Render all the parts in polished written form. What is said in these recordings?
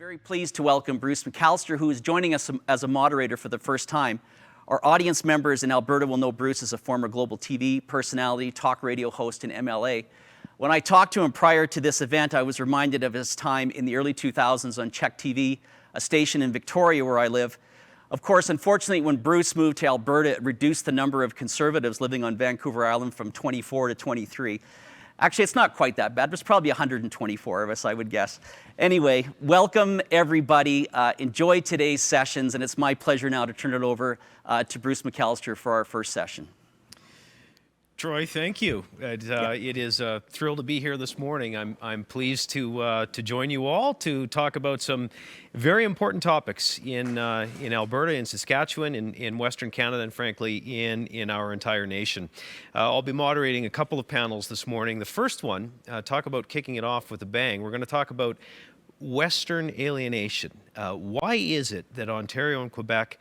Very pleased to welcome Bruce McAllister, who is joining us as a moderator for the first time. Our audience members in Alberta will know Bruce as a former global TV personality, talk radio host, and MLA. When I talked to him prior to this event, I was reminded of his time in the early 2000s on Czech TV, a station in Victoria where I live. Of course, unfortunately, when Bruce moved to Alberta, it reduced the number of Conservatives living on Vancouver Island from 24 to 23. Actually, it's not quite that bad. There's probably 124 of us, I would guess. Anyway, welcome everybody. Enjoy today's sessions, and it's my pleasure now to turn it over to Bruce McAllister for our first session. Troy, thank you. It is a thrill to be here this morning. I'm pleased to join you all to talk about some very important topics in Alberta, in Saskatchewan, in Western Canada, and frankly in our entire nation. I'll be moderating a couple of panels this morning. The first one, talk about kicking it off with a bang. We're going to talk about Western alienation. Why is it that Ontario and Quebec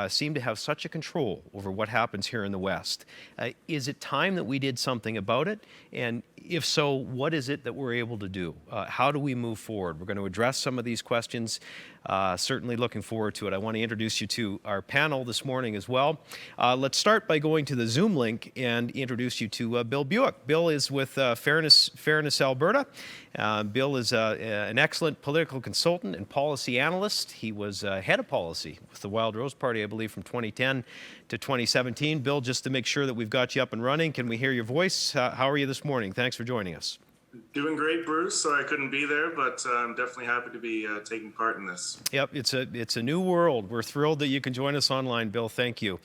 seem to have such a control over what happens here in the West? Is it time that we did something about it? And if so, what is it that we're able to do? How do we move forward? We're going to address some of these questions. Certainly looking forward to it. I want to introduce you to our panel this morning as well. Let's start by going to the Zoom link and introduce you to Bill Bewick. Bill is with Fairness Alberta. Bill is an excellent political consultant and policy analyst. He was head of policy with the Wild Rose Party, I believe, from 2010 to 2017. Bill, just to make sure that we've got you up and running, can we hear your voice? How are you this morning? Thanks for joining us. Doing great, Bruce. Sorry I couldn't be there, but I'm definitely happy to be taking part in this. Yep, it's a new world. We're thrilled that you can join us online, Bill. Thank you.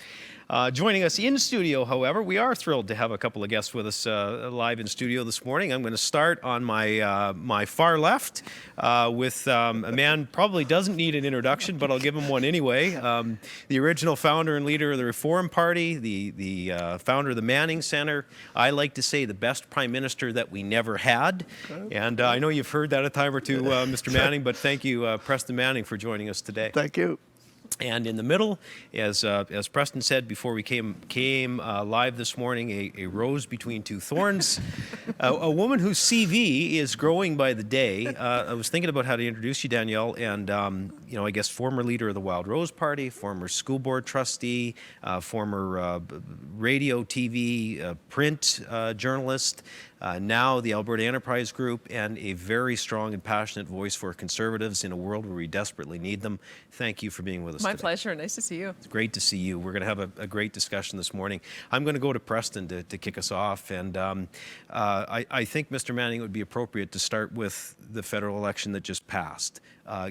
Joining us in studio, however, we are thrilled to have a couple of guests with us live in studio this morning. I'm going to start on my far left with a man probably doesn't need an introduction, but I'll give him one anyway. The original founder and leader of the Reform Party, the founder of the Manning Centre. I like to say the best prime minister that we never had. And I know you've heard that a time or two, Mr. Manning, but thank you, Preston Manning, for joining us today. Thank you. And in the middle, as Preston said before we came live this morning, a rose between two thorns, a woman whose CV is growing by the day. I was thinking about how to introduce you, Danielle, and I guess former leader of the Wild Rose Party, former school board trustee, former radio, TV, print journalist. Now the Alberta Enterprise Group, and a very strong and passionate voice for Conservatives in a world where we desperately need them. Thank you for being with us My today. pleasure. Nice to see you. It's great to see you. We're going to have a great discussion this morning. I'm going to go to Preston to kick us off. And I think, Mr. Manning, it would be appropriate to start with the federal election that just passed.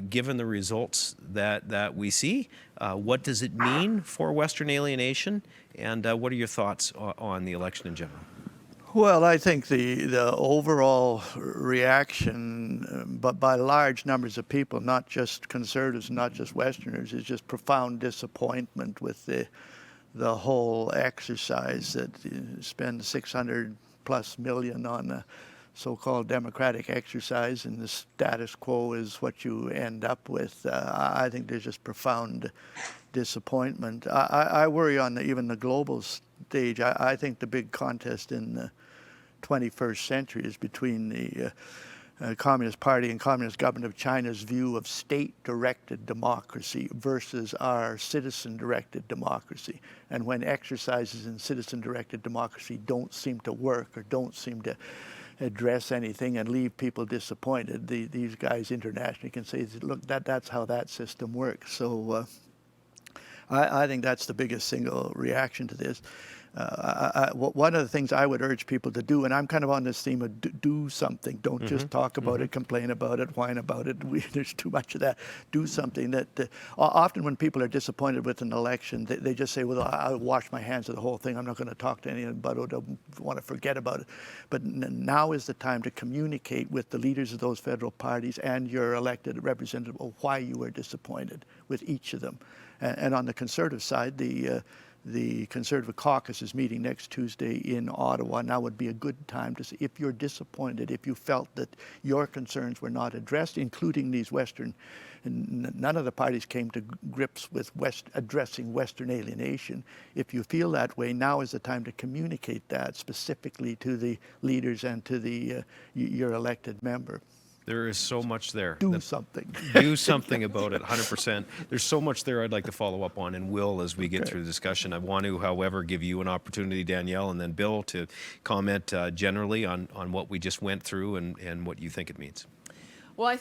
Given the results that we see, what does it mean for Western alienation? And what are your thoughts on the election in general? Well, I think the overall reaction, but by large numbers of people, not just Conservatives, not just Westerners, is just profound disappointment with the whole exercise that spend $600+ million on a so-called democratic exercise, and the status quo is what you end up with. I think there's just profound disappointment. I worry on even the global stage. I think the big contest in the 21st century is between the Communist Party and Communist government of China's view of state-directed democracy versus our citizen-directed democracy. And when exercises in citizen-directed democracy don't seem to work or don't seem to address anything and leave people disappointed, these guys internationally can say, look, that's how that system works. So I think that's the biggest single reaction to this. One of the things I would urge people to do, and I'm kind of on this theme of do something. Don't just talk about it, complain about it, whine about it. There's too much of that. Do something that often when people are disappointed with an election, they just say, well, I'll wash my hands of the whole thing. I'm not going to talk to anyone about it. I want to forget about it. But now is the time to communicate with the leaders of those federal parties and your elected representative of why you were disappointed with each of them. And on the Conservative side, the Conservative caucus is meeting next Tuesday in Ottawa. Now would be a good time to see if you're disappointed, if you felt that your concerns were not addressed, including these Western, none of the parties came to grips with addressing Western alienation. If you feel that way, now is the time to communicate that specifically to the leaders and to your elected member. There is so much there. Do something. Do something about it, 100%. There's so much there I'd like to follow up on, and will as we get through the discussion. I want to, however, give you an opportunity, Danielle, and then Bill, to comment generally on what we just went through and what you think it means. Well,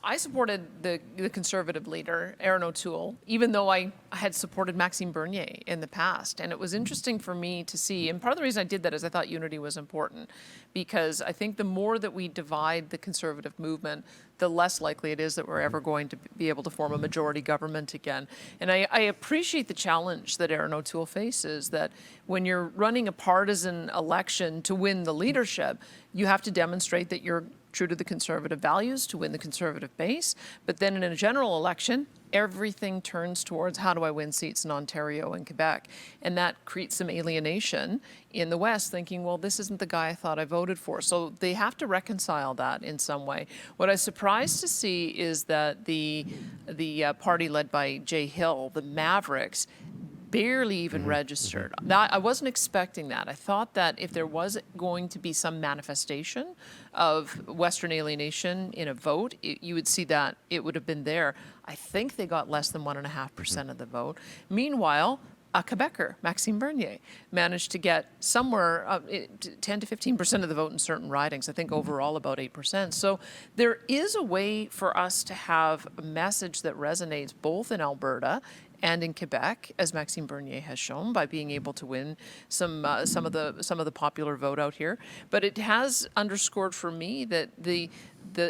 I supported the Conservative leader, Erin O'Toole, even though I had supported Maxime Bernier in the past. And it was interesting for me to see, and part of the reason I did that is I thought unity was important, because I think the more that we divide the Conservative movement, the less likely it is that we're ever going to be able to form a majority government again. And I appreciate the challenge that Erin O'Toole faces, that when you're running a partisan election to win the leadership, you have to demonstrate that you're true to the Conservative values to win the Conservative base. But then in a general election, everything turns towards how do I win seats in Ontario and Quebec? And that creates some alienation in the West, thinking, well, this isn't the guy I thought I voted for. So they have to reconcile that in some way. What I was surprised to see is that the party led by Jay Hill, the Mavericks, barely even registered. That, I wasn't expecting that. I thought that if there was going to be some manifestation of Western alienation in a vote, you would see that it would have been there. I think they got less than 1.5% of the vote. Meanwhile, a Quebecer, Maxime Bernier, managed to get somewhere 10 to 15% of the vote in certain ridings. I think overall about 8%. So there is a way for us to have a message that resonates both in Alberta and in Quebec, as Maxime Bernier has shown, by being able to win some of the popular vote out here. But it has underscored for me that the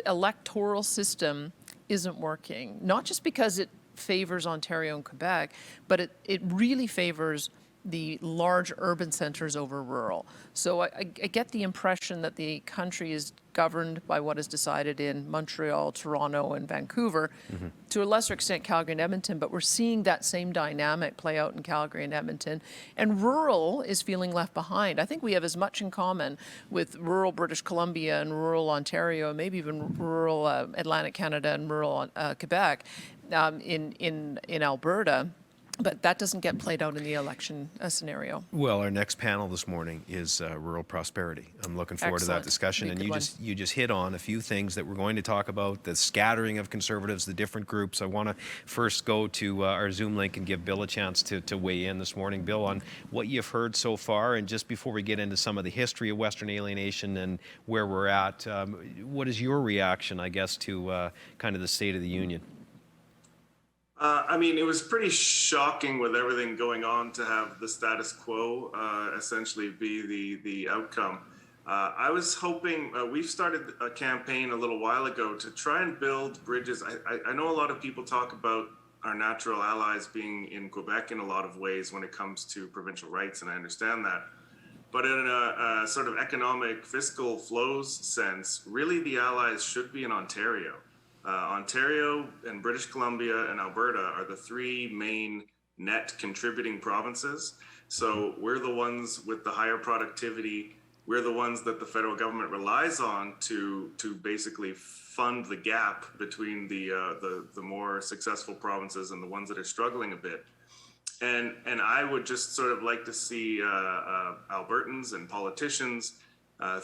electoral system isn't working, not just because it favors Ontario and Quebec, but it really favors the large urban centers over rural. So I get the impression that the country is governed by what is decided in Montreal, Toronto, and Vancouver, to a lesser extent Calgary and Edmonton, but we're seeing that same dynamic play out in Calgary and Edmonton. And rural is feeling left behind. I think we have as much in common with rural British Columbia and rural Ontario, and maybe even rural Atlantic Canada and rural Quebec in Alberta. But that doesn't get played out in the election scenario. Well, our next panel this morning is rural prosperity. I'm looking forward to that discussion. And you just hit on a few things that we're going to talk about, the scattering of Conservatives, the different groups. I want to first go to our Zoom link and give Bill a chance to weigh in this morning. Bill, on what you've heard so far, and just before we get into some of the history of Western alienation and where we're at, what is your reaction, I guess, to kind of the State of the Union? I mean, it was pretty shocking with everything going on to have the status quo essentially be the outcome. I was hoping, we've started a campaign a little while ago to try and build bridges. I know a lot of people talk about our natural allies being in Quebec in a lot of ways when it comes to provincial rights, and I understand that. But in a sort of economic fiscal flows sense, really the allies should be in Ontario. Ontario and British Columbia and Alberta are the three main net contributing provinces. So we're the ones with the higher productivity. We're the ones that the federal government relies on to basically fund the gap between the more successful provinces and the ones that are struggling a bit. And I would just sort of like to see Albertans and politicians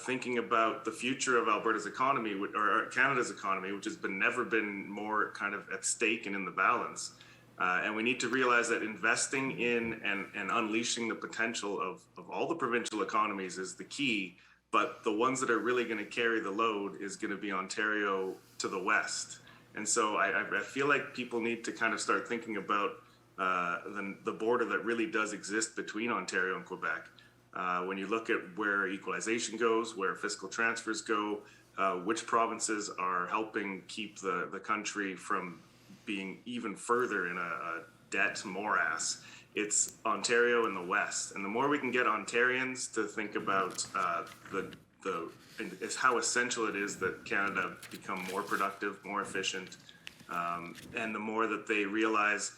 thinking about the future of Alberta's economy, or Canada's economy, which has never been more kind of at stake and in the balance. And we need to realize that investing in and unleashing the potential of all the provincial economies is the key, but the ones that are really going to carry the load is going to be Ontario to the west. And so I feel like people need to kind of start thinking about the border that really does exist between Ontario and Quebec. When you look at where equalization goes, where fiscal transfers go, which provinces are helping keep the country from being even further in a debt morass, it's Ontario and the West. And the more we can get Ontarians to think about how essential it is that Canada become more productive, more efficient, and the more that they realize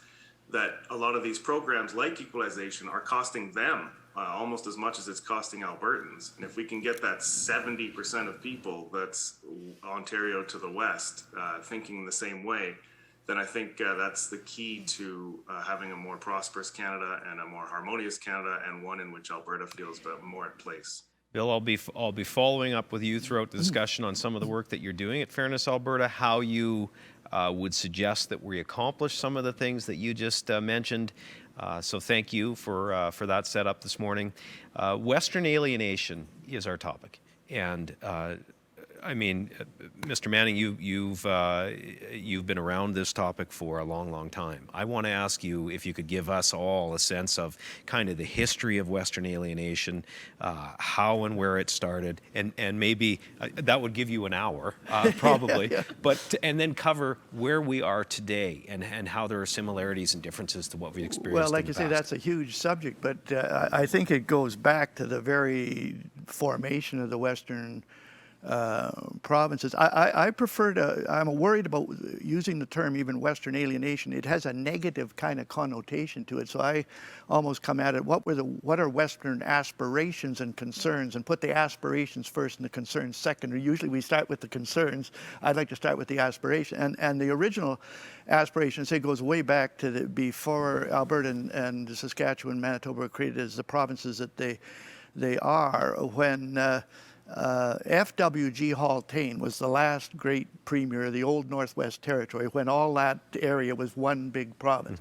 that a lot of these programs like equalization are costing them almost as much as it's costing Albertans. And if we can get that 70% of people that's Ontario to the west thinking the same way, then I think that's the key to having a more prosperous Canada and a more harmonious Canada, and one in which Alberta feels more at place. Bill, I'll be following up with you throughout the discussion on some of the work that you're doing at Fairness Alberta, how you would suggest that we accomplish some of the things that you just mentioned. So thank you for that setup this morning. Western alienation is our topic, and I mean, Mr. Manning, you've been around this topic for a long, long time. I want to ask you if you could give us all a sense of kind of the history of Western alienation, how and where it started, and maybe that would give you an hour, probably, and then cover where we are today and how there are similarities and differences to what we experienced. Well, like you say, that's a huge subject, but I think it goes back to the very formation of the Western provinces. I prefer to, I'm worried about using the term even Western alienation. It has a negative kind of connotation to it. So I almost come at it, what are Western aspirations and concerns, and put the aspirations first and the concerns second. Or usually we start with the concerns. I'd like to start with the aspiration. And the original aspiration, say, goes way back to before Alberta and Saskatchewan, Manitoba were created as the provinces that they are, when F.W.G. Haltane was the last great premier of the old Northwest Territory, when all that area was one big province.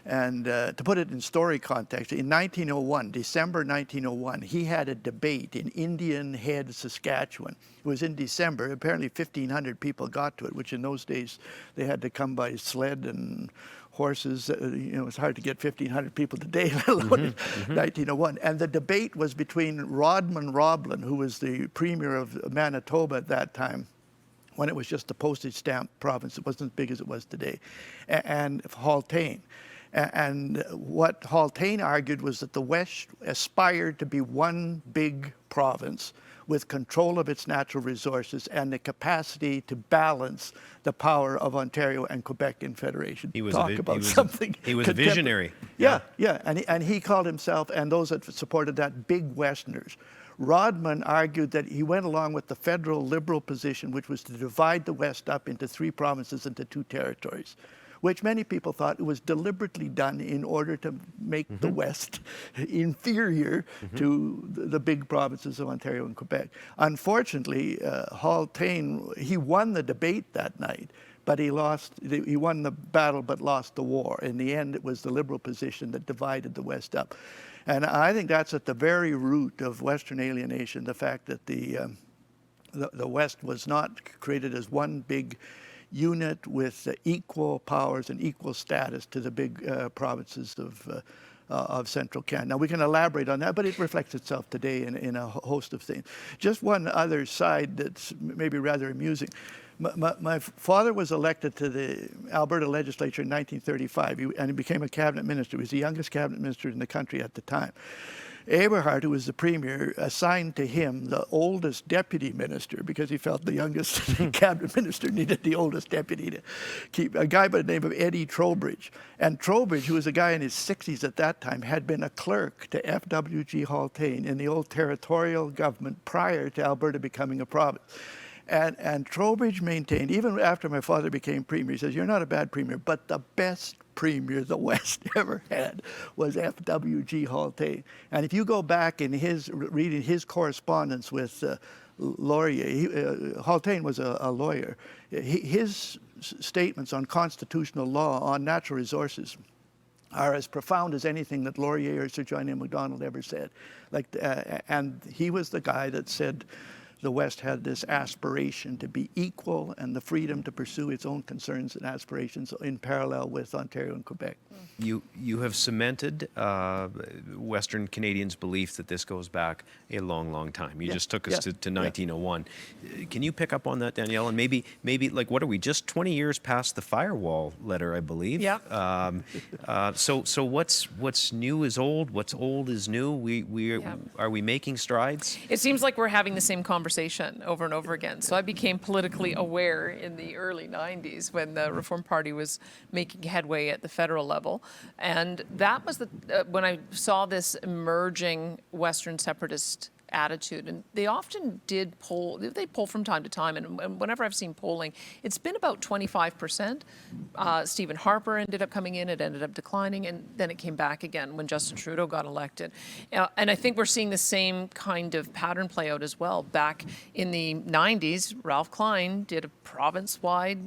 And to put it in story context, in 1901, December 1901, he had a debate in Indian Head, Saskatchewan. It was in December. Apparently 1,500 people got to it, which in those days they had to come by sled and horses. You know, it's hard to get 1,500 people today, let alone in 1901. And the debate was between Rodman Roblin, who was the premier of Manitoba at that time, when it was just a postage stamp province. It wasn't as big as it was today, and Haltane. And what Haltane argued was that the West aspired to be one big province with control of its natural resources and the capacity to balance the power of Ontario and Quebec in federation. He was He was a visionary. Yeah. And he called himself, and those that supported that, big Westerners. Rodman argued that he went along with the federal Liberal position, which was to divide the West up into 3 provinces into 2 territories, which many people thought it was deliberately done in order to make the West inferior to the big provinces of Ontario and Quebec. Unfortunately, Haltane, he won the debate that night, but he won the battle but lost the war. In the end, it was the Liberal position that divided the West up. And I think that's at the very root of Western alienation, the fact that the West was not created as one big unit with equal powers and equal status to the big provinces of central Canada. Now, we can elaborate on that, but it reflects itself today in a host of things. Just one other side that's maybe rather amusing. My father was elected to the Alberta legislature in 1935, and he became a cabinet minister. He was the youngest cabinet minister in the country at the time. Eberhard, who was the premier, assigned to him the oldest deputy minister because he felt the youngest cabinet minister needed the oldest deputy to keep, a guy by the name of Eddie Trowbridge. And Trowbridge, who was a guy in his 60s at that time, had been a clerk to F.W.G. Haltane in the old territorial government prior to Alberta becoming a province. And Trowbridge maintained, even after my father became premier, he says, "You're not a bad premier, but the best premier the West ever had was F.W.G. Haltane." And if you go back in reading his correspondence with Laurier, Haltane was a lawyer. His statements on constitutional law, on natural resources, are as profound as anything that Laurier or Sir John A. Macdonald ever said. And he was the guy that said the West had this aspiration to be equal and the freedom to pursue its own concerns and aspirations in parallel with Ontario and Quebec. You have cemented Western Canadians' belief that this goes back a long, long time. You just took us to 1901. Can you pick up on that, Danielle? And maybe like, what are we, just 20 years past the firewall letter, I believe? Yeah. So what's new is old, what's old is new. Are we making strides? It seems like we're having the same conversation over and over again. So I became politically aware in the early 90s when the Reform Party was making headway at the federal level. And that was when I saw this emerging Western separatist attitude. And they often did poll, they poll from time to time, and whenever I've seen polling, it's been about 25%. Stephen Harper ended up coming in, it ended up declining, and then it came back again when Justin Trudeau got elected. And I think we're seeing the same kind of pattern play out as well. Back in the 90s, Ralph Klein did a province-wide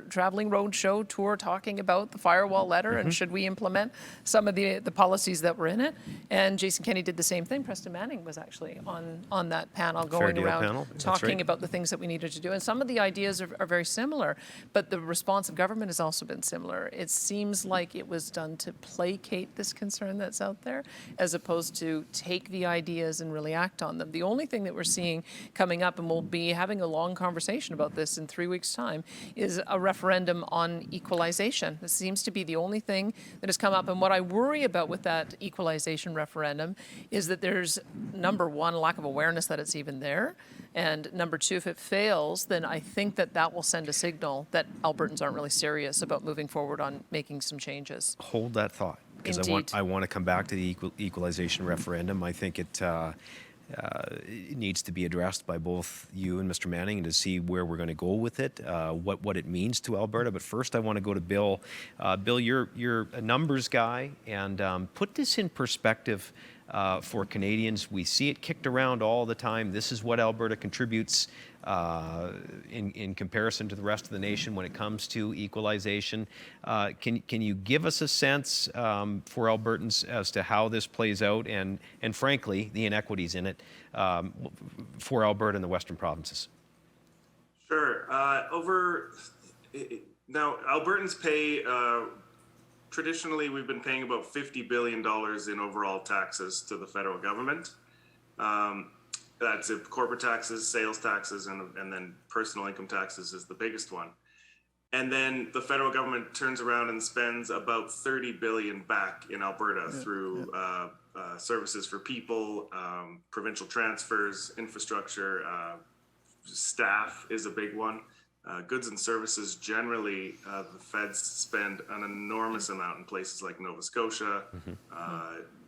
traveling roadshow tour talking about the firewall letter and should we implement some of the policies that were in it. And Jason Kenney did the same thing. Preston Manning was actually on that panel going around panel. That's talking right. about the things that we needed to do. And some of the ideas are very similar, but the response of government has also been similar. It seems like it was done to placate this concern that's out there as opposed to take the ideas and really act on them. The only thing that we're seeing coming up, and we'll be having a long conversation about this in 3 weeks' time, is a referendum on equalization. This seems to be the only thing that has come up. And what I worry about with that equalization referendum is that there's, number one, a lack of awareness that it's even there. And number two, if it fails, then I think that will send a signal that Albertans aren't really serious about moving forward on making some changes. Hold that thought, because Indeed. I want to come back to the equalization referendum. I think it needs to be addressed by both you and Mr. Manning, and to see where we're going to go with it, what it means to Alberta. But first, I want to go to Bill. Bill, you're a numbers guy, and put this in perspective for Canadians. We see it kicked around all the time. This is what Alberta contributes in comparison to the rest of the nation when it comes to equalization. Can you give us a sense for Albertans as to how this plays out, and frankly, the inequities in it for Alberta and the Western provinces? Sure. Now, Albertans pay, traditionally, we've been paying about $50 billion in overall taxes to the federal government. That's if corporate taxes, sales taxes, and then personal income taxes is the biggest one. And then the federal government turns around and spends about $30 billion back in Alberta through services for people, provincial transfers, infrastructure, staff is a big one. Goods and services, generally, the feds spend an enormous amount in places like Nova Scotia.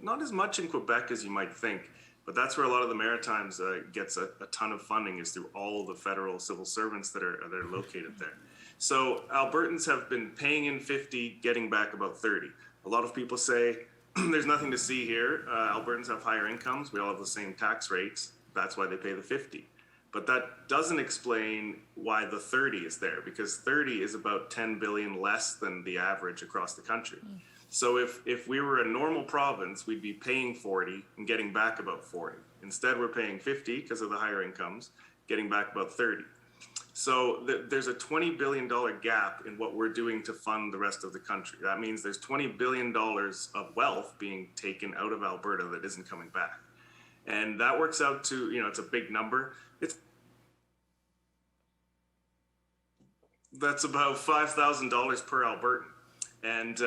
Not as much in Quebec as you might think, but that's where a lot of the Maritimes gets a ton of funding, is through all the federal civil servants that are located there. So Albertans have been paying in 50, getting back about 30. A lot of people say there's nothing to see here. Albertans have higher incomes. We all have the same tax rates. That's why they pay the 50. But that doesn't explain why the 30 is there, because 30 is about 10 billion less than the average across the country. So if we were a normal province, we'd be paying 40 and getting back about 40. Instead, we're paying 50 because of the higher incomes, getting back about 30. So there's a $20 billion gap in what we're doing to fund the rest of the country. That means there's $20 billion of wealth being taken out of Alberta that isn't coming back. And that works out to, it's a big number. That's about $5,000 per Albertan. And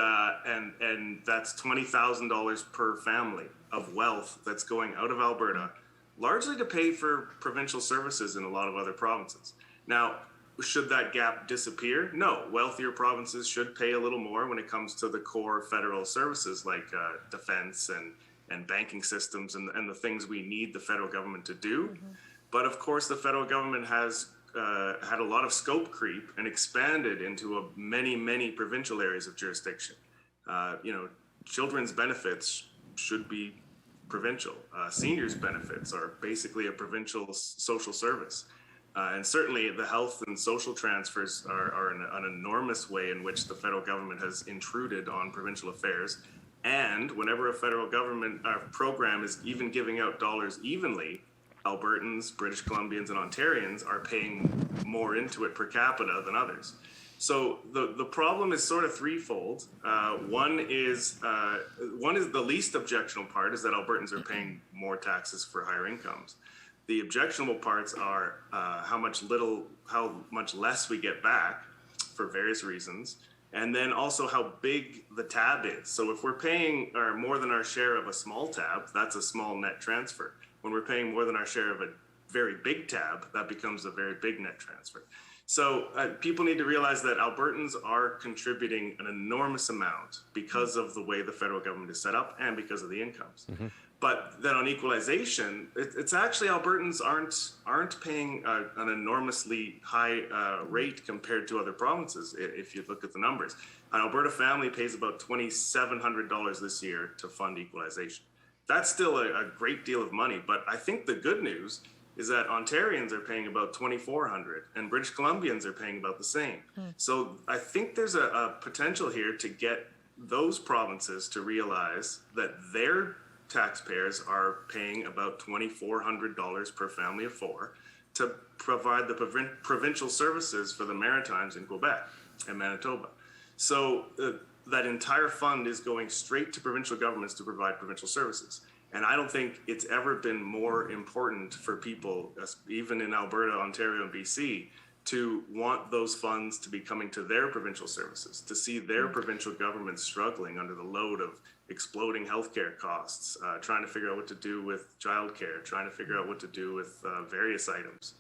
that's $20,000 per family of wealth that's going out of Alberta, largely to pay for provincial services in a lot of other provinces. Now, should that gap disappear? No. Wealthier provinces should pay a little more when it comes to the core federal services like defense and banking systems and the things we need the federal government to do. But of course, the federal government has had a lot of scope creep and expanded into many provincial areas of jurisdiction. Children's benefits should be provincial. Seniors' benefits are basically a provincial social service. And certainly the health and social transfers are an enormous way in which the federal government has intruded on provincial affairs. And whenever a federal government program is even giving out dollars evenly, Albertans, British Columbians, and Ontarians are paying more into it per capita than others. So the problem is sort of threefold. One is the least objectionable part is that Albertans are paying more taxes for higher incomes. The objectionable parts are how much less we get back for various reasons, and then also how big the tab is. So if we're paying more than our share of a small tab, that's a small net transfer. When we're paying more than our share of a very big tab, that becomes a very big net transfer. So people need to realize that Albertans are contributing an enormous amount because of the way the federal government is set up and because of the incomes. But then on equalization, it's actually Albertans aren't paying an enormously high rate compared to other provinces. If you look at the numbers, an Alberta family pays about $2,700 this year to fund equalization. That's still a great deal of money. But I think the good news is that Ontarians are paying about $2,400 and British Columbians are paying about the same. So I think there's a potential here to get those provinces to realize that their taxpayers are paying about $2,400 per family of four to provide the provincial services for the Maritimes in Quebec and Manitoba. So that entire fund is going straight to provincial governments to provide provincial services. And I don't think it's ever been more important for people, even in Alberta, Ontario, and BC, to want those funds to be coming to their provincial services, to see their provincial governments struggling under the load of exploding healthcare costs, trying to figure out what to do with childcare, trying to figure out what to do with various items.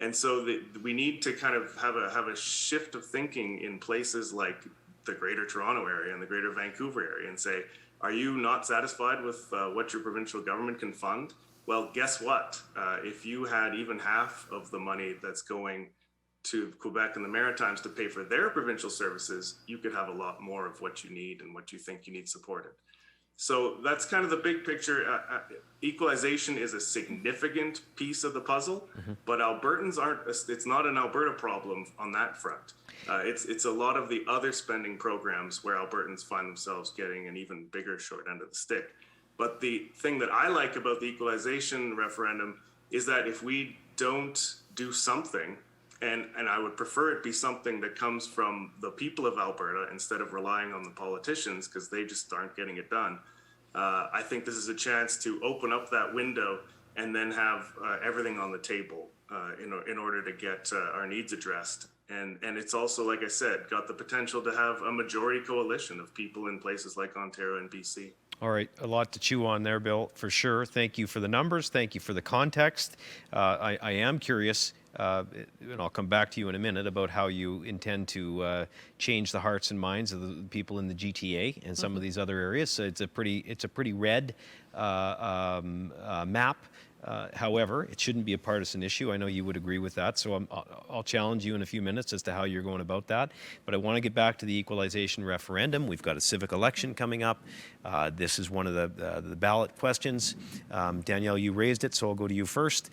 And so we need to kind of have a shift of thinking in places like the Greater Toronto area and the Greater Vancouver area and say, are you not satisfied with what your provincial government can fund? Well, guess what? If you had even half of the money that's going to Quebec and the Maritimes to pay for their provincial services, you could have a lot more of what you need and what you think you need supported. So that's kind of the big picture. Equalization is a significant piece of the puzzle, but Albertans aren't, it's not an Alberta problem on that front. It's a lot of the other spending programs where Albertans find themselves getting an even bigger short end of the stick. But the thing that I like about the equalization referendum is that if we don't do something, and I would prefer it be something that comes from the people of Alberta instead of relying on the politicians because they just aren't getting it done. I think this is a chance to open up that window and then have everything on the table in order to get our needs addressed. And it's also, like I said, got the potential to have a majority coalition of people in places like Ontario and BC. All right, a lot to chew on there, Bill, for sure. Thank you for the numbers. Thank you for the context. I am curious, and I'll come back to you in a minute, about how you intend to change the hearts and minds of the people in the GTA and some of these other areas. So it's a pretty red map. However, it shouldn't be a partisan issue. I know you would agree with that, so I'll challenge you in a few minutes as to how you're going about that. But I want to get back to the equalization referendum. We've got a civic election coming up. This is one of the ballot questions. Danielle, you raised it, so I'll go to you first.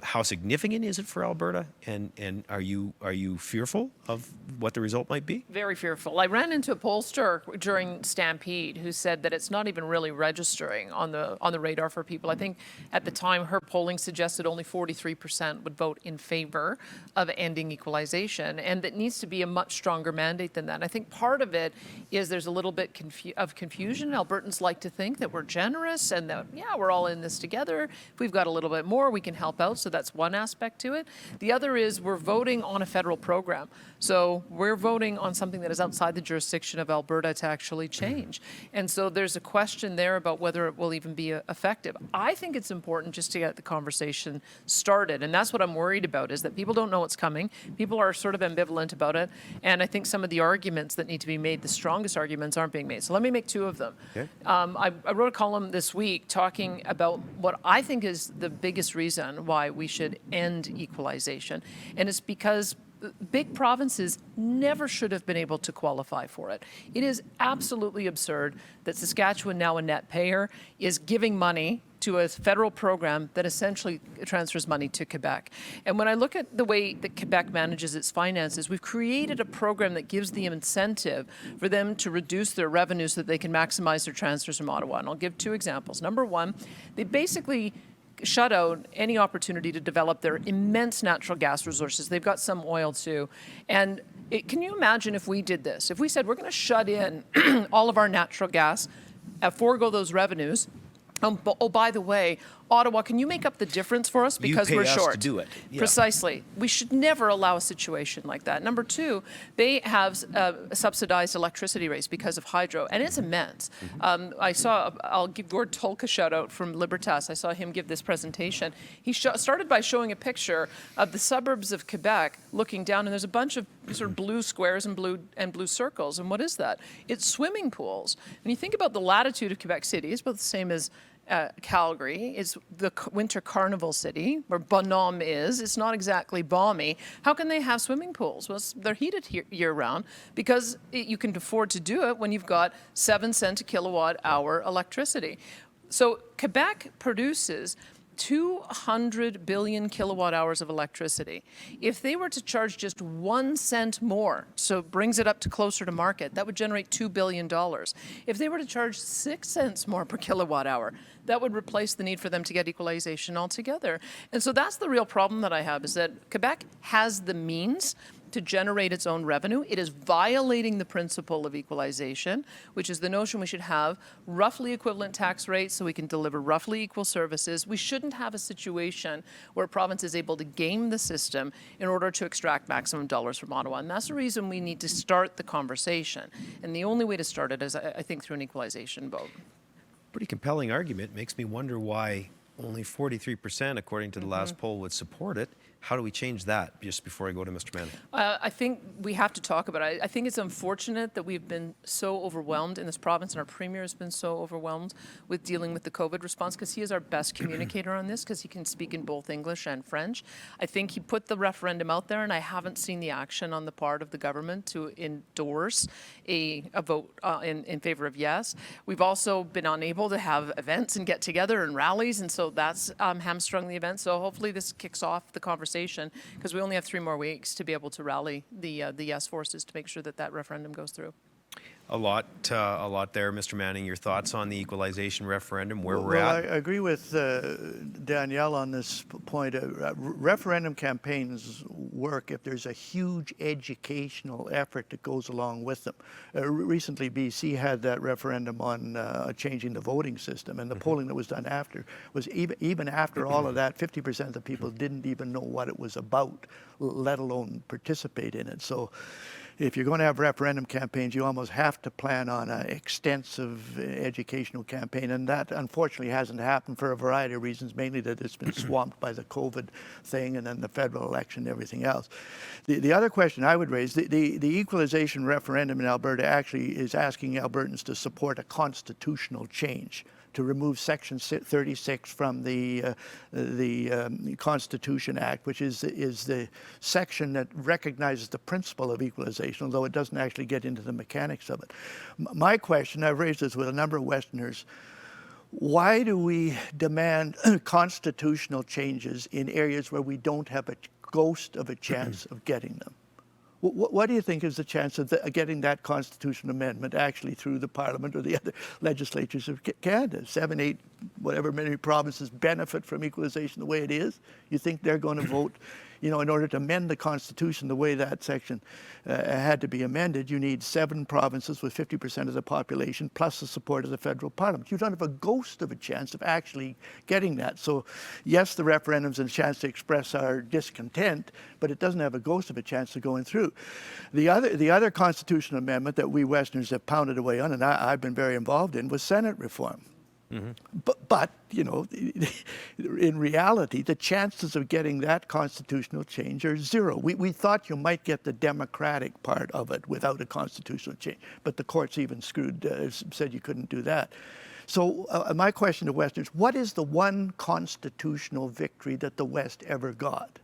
How significant is it for Alberta, and are you fearful of what the result might be? Very fearful. I ran into a pollster during Stampede who said that it's not even really registering on the radar for people. I think at the time her polling suggested only 43% would vote in favor of ending equalization, and that needs to be a much stronger mandate than that. I think part of it is there's a little bit of confusion. Albertans like to think that we're generous and that, yeah, we're all in this together. If we've got a little bit more, we can help out. So that's one aspect to it. The other is we're voting on a federal program. So we're voting on something that is outside the jurisdiction of Alberta to actually change. And so there's a question there about whether it will even be effective. I think it's important just to get the conversation started. And that's what I'm worried about, is that people don't know what's coming. People are sort of ambivalent about it. And I think some of the arguments that need to be made, the strongest arguments, aren't being made. So let me make two of them. Okay. I wrote a column this week talking about what I think is the biggest reason why we should end equalization. And it's because big provinces never should have been able to qualify for it. It is absolutely absurd that Saskatchewan, now a net payer, is giving money to a federal program that essentially transfers money to Quebec. And when I look at the way that Quebec manages its finances, we've created a program that gives the incentive for them to reduce their revenue so that they can maximize their transfers from Ottawa. And I'll give two examples. Number one, they basically shut out any opportunity to develop their immense natural gas resources. They've got some oil too. And can you imagine if we did this? If we said we're going to shut in all of our natural gas, forego those revenues. Oh, by the way, Ottawa, can you make up the difference for us because we're short? You pay us to do it. Yeah. Precisely. We should never allow a situation like that. Number two, they have subsidized electricity rates because of hydro, and it's immense. I'll give Gord Tolka a shout out from Libertas. I saw him give this presentation. He started by showing a picture of the suburbs of Quebec looking down, and there's a bunch of sort of blue squares and blue circles. And what is that? It's swimming pools. And you think about the latitude of Quebec City, it's about the same as Calgary is the winter carnival city where Bonhomme is. It's not exactly balmy. How can they have swimming pools? Well, they're heated year-round because you can afford to do it when you've got 7 cent a kilowatt hour electricity. So Quebec produces 200 billion kilowatt hours of electricity. If they were to charge just 1 cent more, so it brings it up to closer to market, that would generate $2 billion. If they were to charge 6 cents more per kilowatt hour, that would replace the need for them to get equalization altogether. And so that's the real problem that I have, is that Quebec has the means to generate its own revenue. It is violating the principle of equalization, which is the notion we should have roughly equivalent tax rates so we can deliver roughly equal services. We shouldn't have a situation where a province is able to game the system in order to extract maximum dollars from Ottawa. And that's the reason we need to start the conversation. And the only way to start it is, I think, through an equalization vote. Pretty compelling argument. Makes me wonder why only 43%, according to the last poll, would support it. How do we change that, just before I go to Mr. Manning? I think we have to talk about it. I think it's unfortunate that we've been so overwhelmed in this province, and our Premier has been so overwhelmed with dealing with the COVID response, because he is our best communicator on this, because he can speak in both English and French. I think he put the referendum out there, and I haven't seen the action on the part of the government to endorse a vote in favor of yes. We've also been unable to have events and get together and rallies, and so that's hamstrung the event. So hopefully this kicks off the conversation, because we only have 3 more weeks to be able to rally the yes forces to make sure that that referendum goes through. A lot there, Mr. Manning. Your thoughts on the equalization referendum, where we're Well, at? I agree with Danielle on this point. Referendum campaigns work if there's a huge educational effort that goes along with them. Recently, BC had that referendum on changing the voting system, and the polling that was done after was even after all of that, 50% of the people didn't even know what it was about, let alone participate in it. So if you're going to have referendum campaigns, you almost have to plan on an extensive educational campaign, and that unfortunately hasn't happened for a variety of reasons, mainly that it's been swamped by the COVID thing and then the federal election and everything else. The other question I would raise, the equalization referendum in Alberta actually is asking Albertans to support a constitutional change, to remove Section 36 from the Constitution Act, which is the section that recognizes the principle of equalization, although it doesn't actually get into the mechanics of it. My question, I've raised this with a number of Westerners, why do we demand constitutional changes in areas where we don't have a ghost of a chance of getting them? What do you think is the chance of getting that constitutional amendment actually through the Parliament or the other legislatures of Canada? 7, 8, whatever many provinces benefit from equalization the way it is. You think they're going to vote, in order to amend the Constitution the way that section had to be amended, you need 7 provinces with 50% of the population plus the support of the federal Parliament. You don't have a ghost of a chance of actually getting that. So yes, the referendum's a chance to express our discontent, but it doesn't have a ghost of a chance of going through. The other constitutional amendment that we Westerners have pounded away on, and I've been very involved in, was Senate reform. But in reality, the chances of getting that constitutional change are 0. We thought you might get the democratic part of it without a constitutional change, but the courts even said you couldn't do that. So my question to Westerners, what is the one constitutional victory that the West ever got?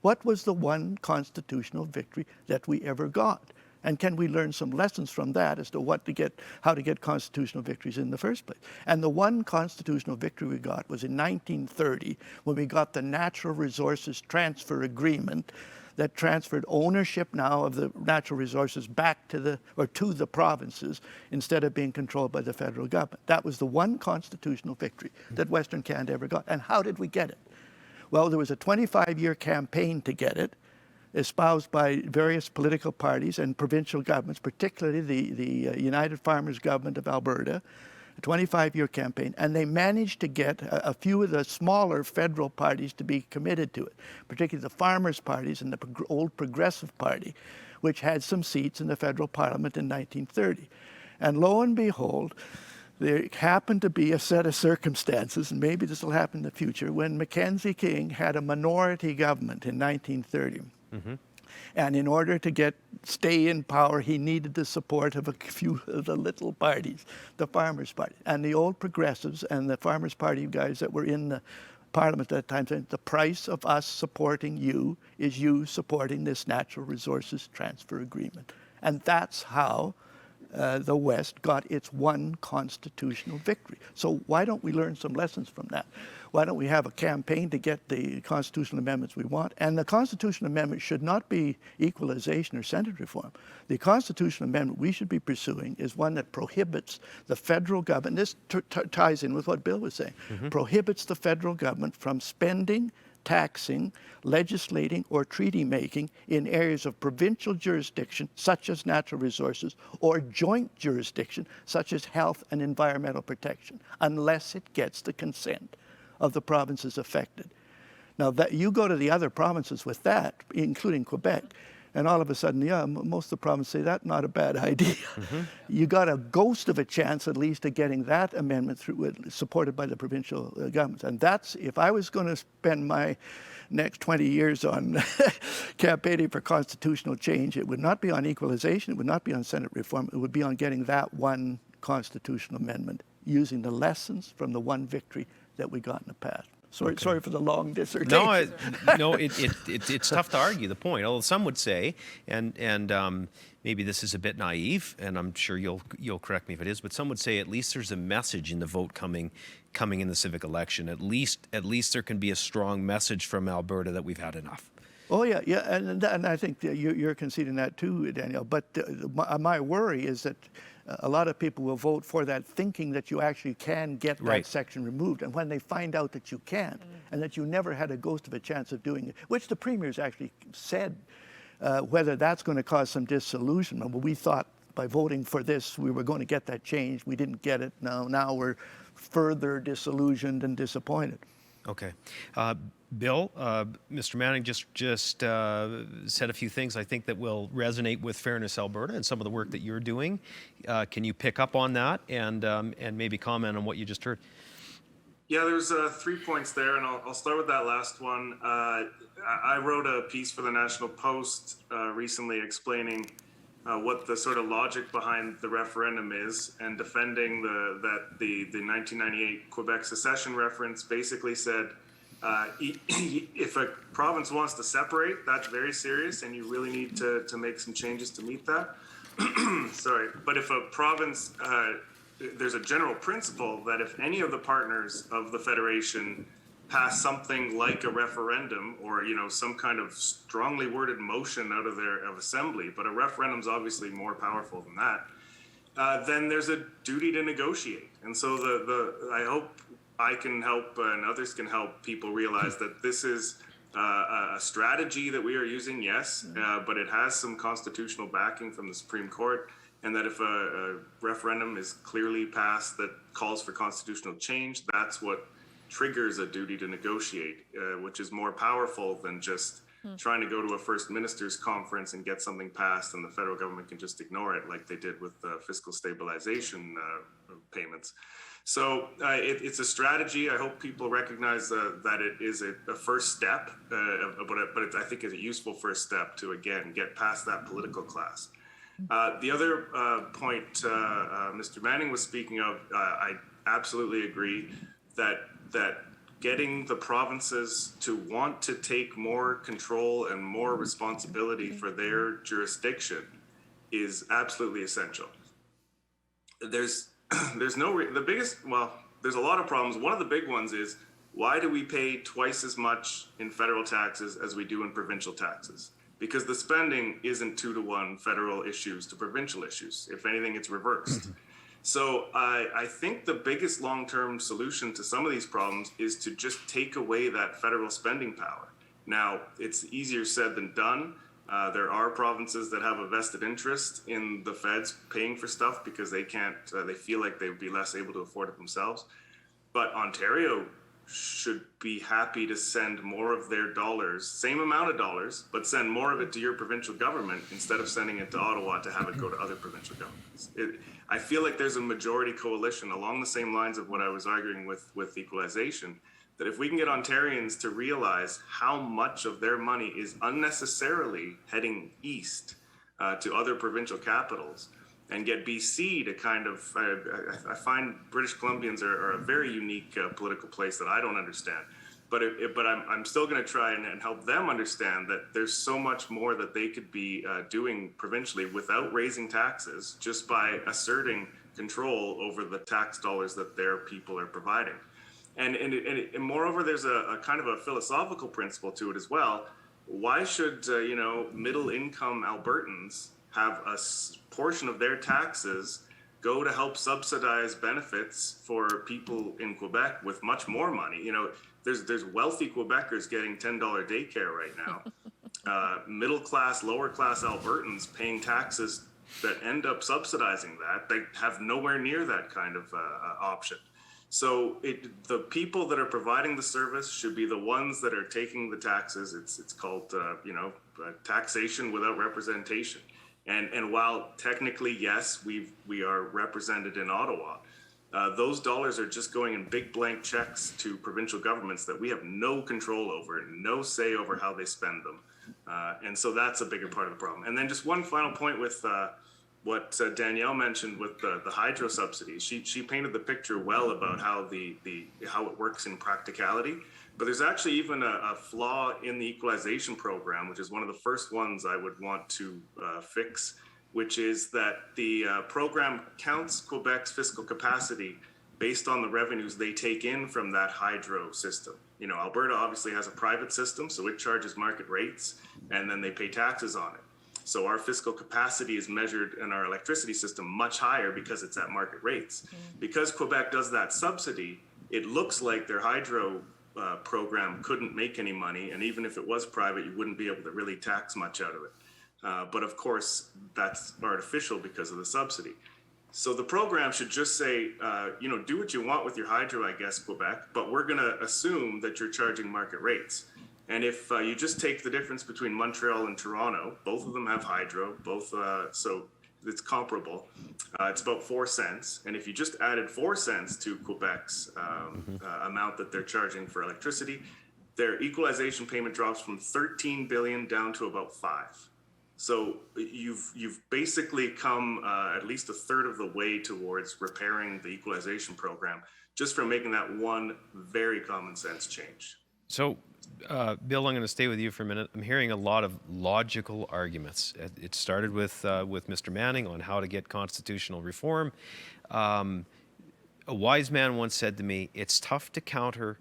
What was the one constitutional victory that we ever got? And can we learn some lessons from that as to how to get constitutional victories in the first place? And the one constitutional victory we got was in 1930, when we got the Natural Resources Transfer Agreement that transferred ownership now of the natural resources back to the provinces instead of being controlled by the federal government. That was the one constitutional victory that Western Canada ever got. And how did we get it? Well, there was a 25-year campaign to get it, espoused by various political parties and provincial governments, particularly the United Farmers Government of Alberta, a 25-year campaign, and they managed to get a few of the smaller federal parties to be committed to it, particularly the farmers' parties and the old Progressive Party, which had some seats in the federal parliament in 1930. And lo and behold, there happened to be a set of circumstances, and maybe this will happen in the future, when Mackenzie King had a minority government in 1930. And in order to stay in power, he needed the support of a few of the little parties, the Farmers' Party. And the old progressives and the Farmers' Party guys that were in the Parliament at that time said, the price of us supporting you is you supporting this natural resources transfer agreement. And that's how the West got its one constitutional victory. So why don't we learn some lessons from that? Why don't we have a campaign to get the constitutional amendments we want? And the constitutional amendment should not be equalization or Senate reform. The constitutional amendment we should be pursuing is one that prohibits the federal government, this ties in with what Bill was saying, prohibits the federal government from spending, taxing, legislating, or treaty making in areas of provincial jurisdiction, such as natural resources, or joint jurisdiction, such as health and environmental protection, unless it gets the consent of the provinces affected. Now, that you go to the other provinces with that, including Quebec, and all of a sudden, yeah, most of the provinces say that's not a bad idea. You got a ghost of a chance, at least, of getting that amendment through, supported by the provincial governments. And that's, if I was going to spend my next 20 years on campaigning for constitutional change, it would not be on equalization, it would not be on Senate reform, it would be on getting that one constitutional amendment, using the lessons from the one victory that we got in the past. Sorry for the long dissertation. No, it's tough to argue the point. Although some would say, and maybe this is a bit naive, and I'm sure you'll correct me if it is, but some would say at least there's a message in the vote coming in the civic election. At least there can be a strong message from Alberta that we've had enough. Oh yeah, and I think you're conceding that too, Danielle. But my worry is that a lot of people will vote for that thinking that you actually can get that section removed. And when they find out that you can't, and that you never had a ghost of a chance of doing it, which the Premier's actually said, whether that's going to cause some disillusionment. Well, we thought by voting for this, we were going to get that change. We didn't get it. Now we're further disillusioned and disappointed. Okay. Bill, Mr. Manning just said a few things I think that will resonate with Fairness Alberta and some of the work that you're doing. Can you pick up on that and maybe comment on what you just heard? Yeah, there's 3 points there, and I'll start with that last one. I wrote a piece for the National Post recently explaining what the sort of logic behind the referendum is, and defending that the 1998 Quebec secession reference basically said, if a province wants to separate, that's very serious, and you really need to make some changes to meet that. Sorry, but if a province, there's a general principle that if any of the partners of the Federation pass something like a referendum, or some kind of strongly worded motion out of their assembly, but a referendum's obviously more powerful than that, then there's a duty to negotiate. And so I hope I can help and others can help people realize that this is a strategy that we are using, yes, but it has some constitutional backing from the Supreme Court, and that if a referendum is clearly passed that calls for constitutional change, that's what triggers a duty to negotiate, which is more powerful than just trying to go to a First Minister's conference and get something passed and the federal government can just ignore it like they did with fiscal stabilization payments. So it's a strategy. I hope people recognize that it is a first step, but I think it's a useful first step to, again, get past that political class. The other point Mr. Manning was speaking of, I absolutely agree that getting the provinces to want to take more control and more responsibility for their jurisdiction is absolutely essential. There's a lot of problems. One of the big ones is, why do we pay twice as much in federal taxes as we do in provincial taxes? Because the spending isn't 2-to-1 federal issues to provincial issues. If anything, it's reversed. So I think the biggest long-term solution to some of these problems is to just take away that federal spending power. Now, it's easier said than done. There are provinces that have a vested interest in the feds paying for stuff because they feel like they would be less able to afford it themselves. But Ontario should be happy to send more of their dollars, same amount of dollars, but send more of it to your provincial government instead of sending it to Ottawa to have it go to other provincial governments. I feel like there's a majority coalition along the same lines of what I was arguing with equalization, that if we can get Ontarians to realize how much of their money is unnecessarily heading east to other provincial capitals, and get BC to kind of, I find British Columbians are a very unique political place that I don't understand. But I'm still going to try and help them understand that there's so much more that they could be doing provincially without raising taxes, just by asserting control over the tax dollars that their people are providing. And moreover, there's a kind of a philosophical principle to it as well. Why should middle income Albertans have a portion of their taxes go to help subsidize benefits for people in Quebec with much more money? There's wealthy Quebecers getting $10 daycare right now. Middle class, lower class Albertans paying taxes that end up subsidizing that. They have nowhere near that kind of option. So the people that are providing the service should be the ones that are taking the taxes. It's called taxation without representation. And while technically, yes, we are represented in Ottawa, those dollars are just going in big blank checks to provincial governments that we have no control over, no say over how they spend them. And so that's a bigger part of the problem. And then just one final point with what Danielle mentioned with the hydro subsidies. She painted the picture well about how how it works in practicality. But there's actually even a flaw in the equalization program, which is one of the first ones I would want to fix, which is that the program counts Quebec's fiscal capacity based on the revenues they take in from that hydro system. Alberta obviously has a private system, so it charges market rates, and then they pay taxes on it. So our fiscal capacity is measured in our electricity system much higher because it's at market rates. Because Quebec does that subsidy, it looks like their hydro program couldn't make any money, and even if it was private, you wouldn't be able to really tax much out of it. But of course, that's artificial because of the subsidy. So the program should just say, do what you want with your hydro, I guess, Quebec, but we're going to assume that you're charging market rates. And if you just take the difference between Montreal and Toronto, both of them have hydro, so it's comparable. It's about 4 cents. And if you just added 4 cents to Quebec's amount that they're charging for electricity, their equalization payment drops from 13 billion down to about 5. So you've basically come at least a third of the way towards repairing the equalization program just from making that one very common sense change. So, Bill, I'm going to stay with you for a minute. I'm hearing a lot of logical arguments. It started with Mr. Manning on how to get constitutional reform. A wise man once said to me, it's tough to counter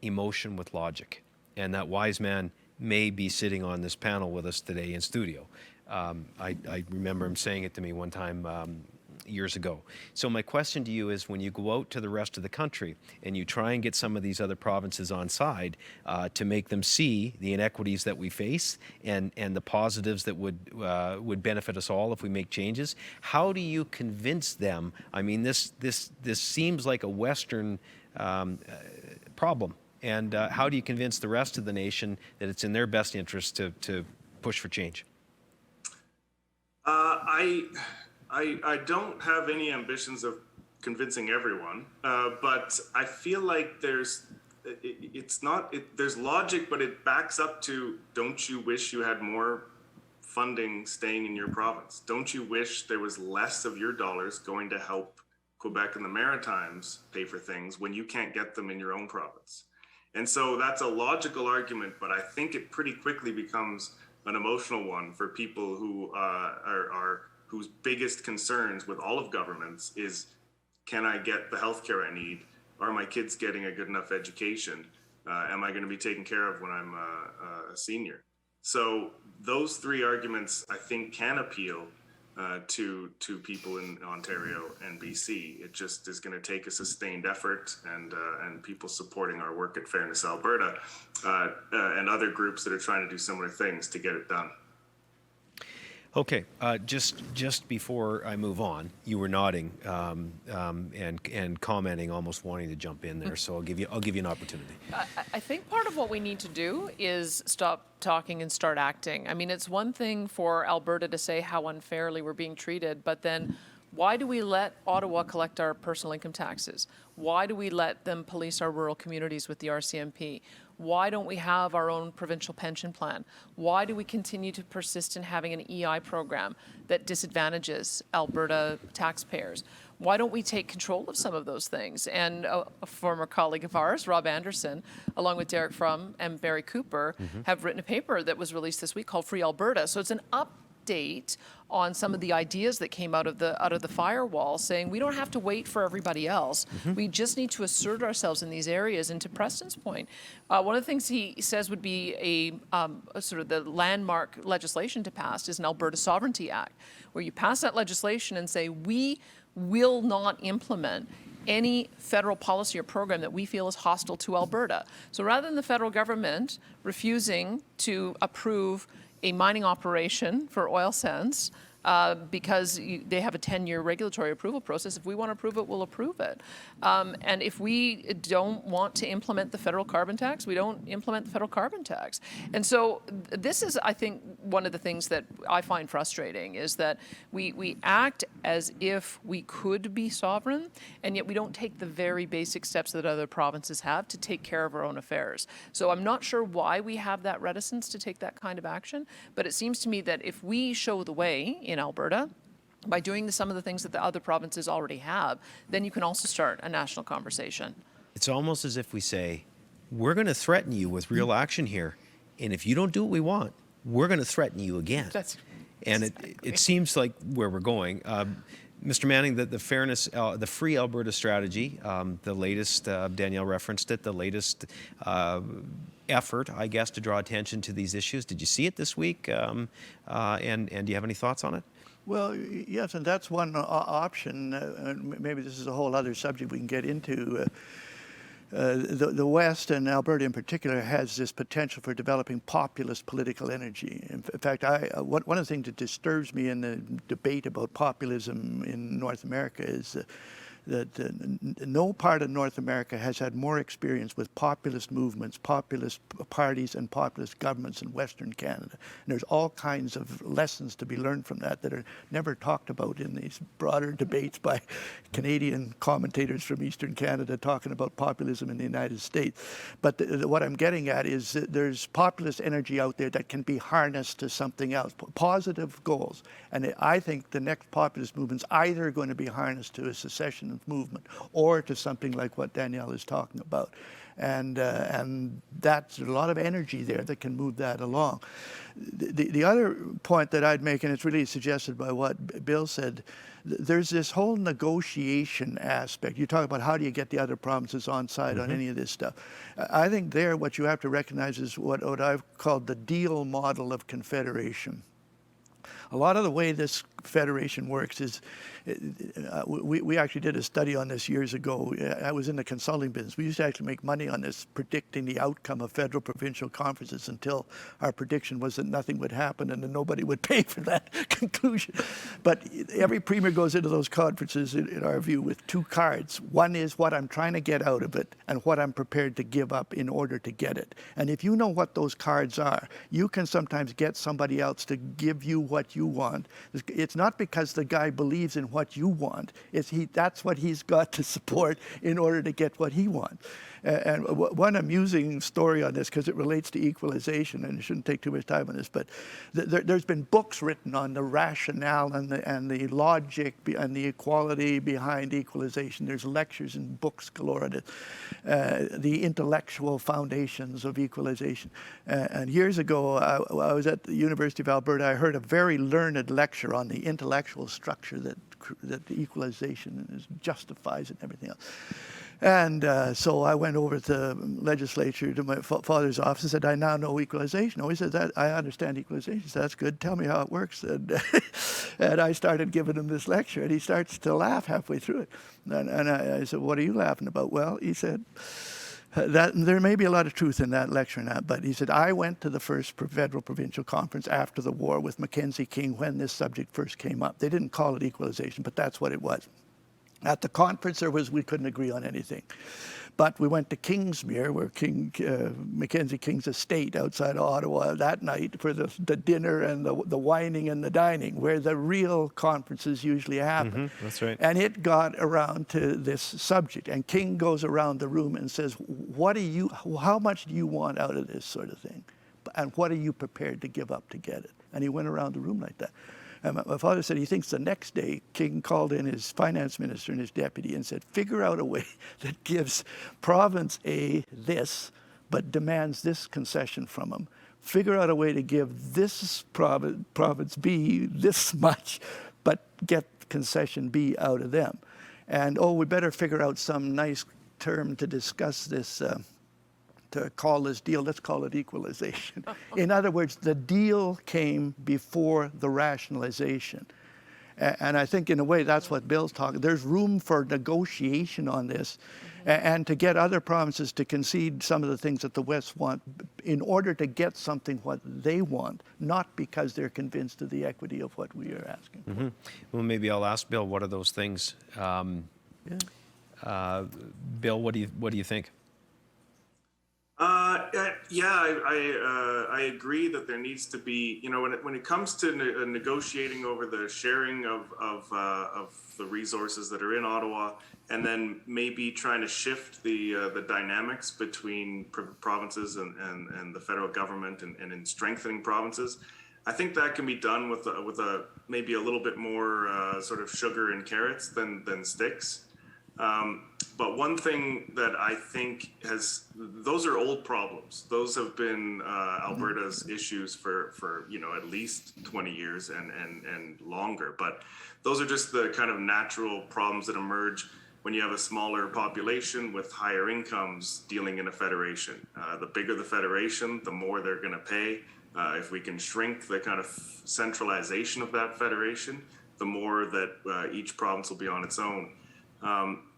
emotion with logic. And that wise man may be sitting on this panel with us today in studio. I remember him saying it to me one time years ago. So my question to you is, when you go out to the rest of the country and you try and get some of these other provinces on side to make them see the inequities that we face and the positives that would benefit us all if we make changes, how do you convince them? I mean, this seems like a Western problem. And how do you convince the rest of the nation that it's in their best interest to push for change? I don't have any ambitions of convincing everyone, but I feel like there's logic, but it backs up to, don't you wish you had more funding staying in your province? Don't you wish there was less of your dollars going to help Quebec and the Maritimes pay for things when you can't get them in your own province? And so that's a logical argument, but I think it pretty quickly becomes an emotional one for people who whose biggest concerns with all of governments is, can I get the healthcare I need? Are my kids getting a good enough education? Am I going to be taken care of when I'm a senior? So those three arguments, I think, can appeal to people in Ontario and BC. It just is going to take a sustained effort and people supporting our work at Fairness Alberta and other groups that are trying to do similar things to get it done. Okay, just before I move on, you were nodding and commenting, almost wanting to jump in there. So I'll give you an opportunity. I think part of what we need to do is stop talking and start acting. I mean, it's one thing for Alberta to say how unfairly we're being treated, but then why do we let Ottawa collect our personal income taxes? Why do we let them police our rural communities with the RCMP? Why don't we have our own provincial pension plan? Why do we continue to persist in having an EI program that disadvantages Alberta taxpayers? Why don't we take control of some of those things? And a former colleague of ours, Rob Anderson, along with Derek Frum and Barry Cooper, have written a paper that was released this week called Free Alberta. So it's an update on some of the ideas that came out of the firewall, saying we don't have to wait for everybody else. We just need to assert ourselves in these areas. And to Preston's point, one of the things he says would be a sort of the landmark legislation to pass is an Alberta Sovereignty Act, where you pass that legislation and say we will not implement any federal policy or program that we feel is hostile to Alberta. So rather than the federal government refusing to approve a mining operation for oil sands because they have a 10-year regulatory approval process. If we want to approve it, we'll approve it. And if we don't want to implement the federal carbon tax, we don't implement the federal carbon tax. And so this is, I think, one of the things that I find frustrating is that we act as if we could be sovereign, and yet we don't take the very basic steps that other provinces have to take care of our own affairs. So I'm not sure why we have that reticence to take that kind of action, but it seems to me that if we show the way in Alberta, by doing some of the things that the other provinces already have, then you can also start a national conversation. It's almost as if we say, we're going to threaten you with real action here, and if you don't do what we want, we're going to threaten you again. And it seems like where we're going. Mr. Manning, the fairness, the Free Alberta strategy, the latest, Danielle referenced it, the latest effort, I guess, to draw attention to these issues. Did you see it this week? And do you have any thoughts on it? Well, yes, and that's one option. Maybe this is a whole other subject we can get into. The West, and Alberta in particular, has this potential for developing populist political energy. In fact, one of the things that disturbs me in the debate about populism in North America is that no part of North America has had more experience with populist movements, populist parties, and populist governments in Western Canada. And there's all kinds of lessons to be learned from that are never talked about in these broader debates by Canadian commentators from Eastern Canada talking about populism in the United States. But what I'm getting at is that there's populist energy out there that can be harnessed to something else, positive goals. And I think the next populist movement's either going to be harnessed to a secession movement or to something like what Danielle is talking about. And that's a lot of energy there that can move that along. The other point that I'd make, and it's really suggested by what Bill said, there's this whole negotiation aspect. You talk about how do you get the other provinces on side on any of this stuff. I think there what you have to recognize is what I've called the deal model of confederation. A lot of the way this federation works is, we actually did a study on this years ago. I was in the consulting business. We used to actually make money on this, predicting the outcome of federal provincial conferences until our prediction was that nothing would happen and that nobody would pay for that conclusion. But every premier goes into those conferences, in our view, with two cards. One is what I'm trying to get out of it and what I'm prepared to give up in order to get it. And if you know what those cards are, you can sometimes get somebody else to give you what you want. It's not because the guy believes in what you want. That's what he's got to support in order to get what he wants. And one amusing story on this, because it relates to equalization, and I shouldn't take too much time on this, but there's been books written on the rationale and the logic and the equality behind equalization. There's lectures and books galore on it. The intellectual foundations of equalization. And years ago, I was at the University of Alberta. I heard a very learned lecture on the intellectual structure that the equalization justifies and everything else. And so I went over to the legislature, to my father's office, and said, I now know equalization. Oh, he said, I understand equalization. He said, that's good. Tell me how it works. And, and I started giving him this lecture, and he starts to laugh halfway through it. And I said, what are you laughing about? Well, he said, There may be a lot of truth in that lecture and that, but he said, I went to the first federal provincial conference after the war with Mackenzie King when this subject first came up. They didn't call it equalization, but that's what it was. At the conference, we couldn't agree on anything. But we went to Kingsmere, where Mackenzie King's estate outside of Ottawa that night for the dinner and the wining and the dining, where the real conferences usually happen. That's right. And it got around to this subject. And King goes around the room and says, how much do you want out of this sort of thing? And what are you prepared to give up to get it? And he went around the room like that. And my father said he thinks the next day King called in his finance minister and his deputy and said, figure out a way that gives province A this, but demands this concession from them. Figure out a way to give this province B this much, but get concession B out of them. And, we better figure out some nice term to discuss this, to call this deal, let's call it equalization. In other words, the deal came before the rationalization. And I think in a way that's what Bill's talking. There's room for negotiation on this and to get other provinces to concede some of the things that the West want in order to get something what they want, not because they're convinced of the equity of what we are asking for. Well, maybe I'll ask Bill, what are those things? Bill, what do you think? I agree that there needs to be, when it comes to negotiating over the sharing of the resources that are in Ottawa, and then maybe trying to shift the dynamics between provinces and the federal government and in strengthening provinces, I think that can be done with a maybe a little bit more sort of sugar and carrots than sticks. But one thing that I think those are old problems. Those have been Alberta's issues for at least 20 years and longer. But those are just the kind of natural problems that emerge when you have a smaller population with higher incomes dealing in a federation. The bigger the federation, the more they're going to pay. If we can shrink the kind of centralization of that federation, the more that each province will be on its own.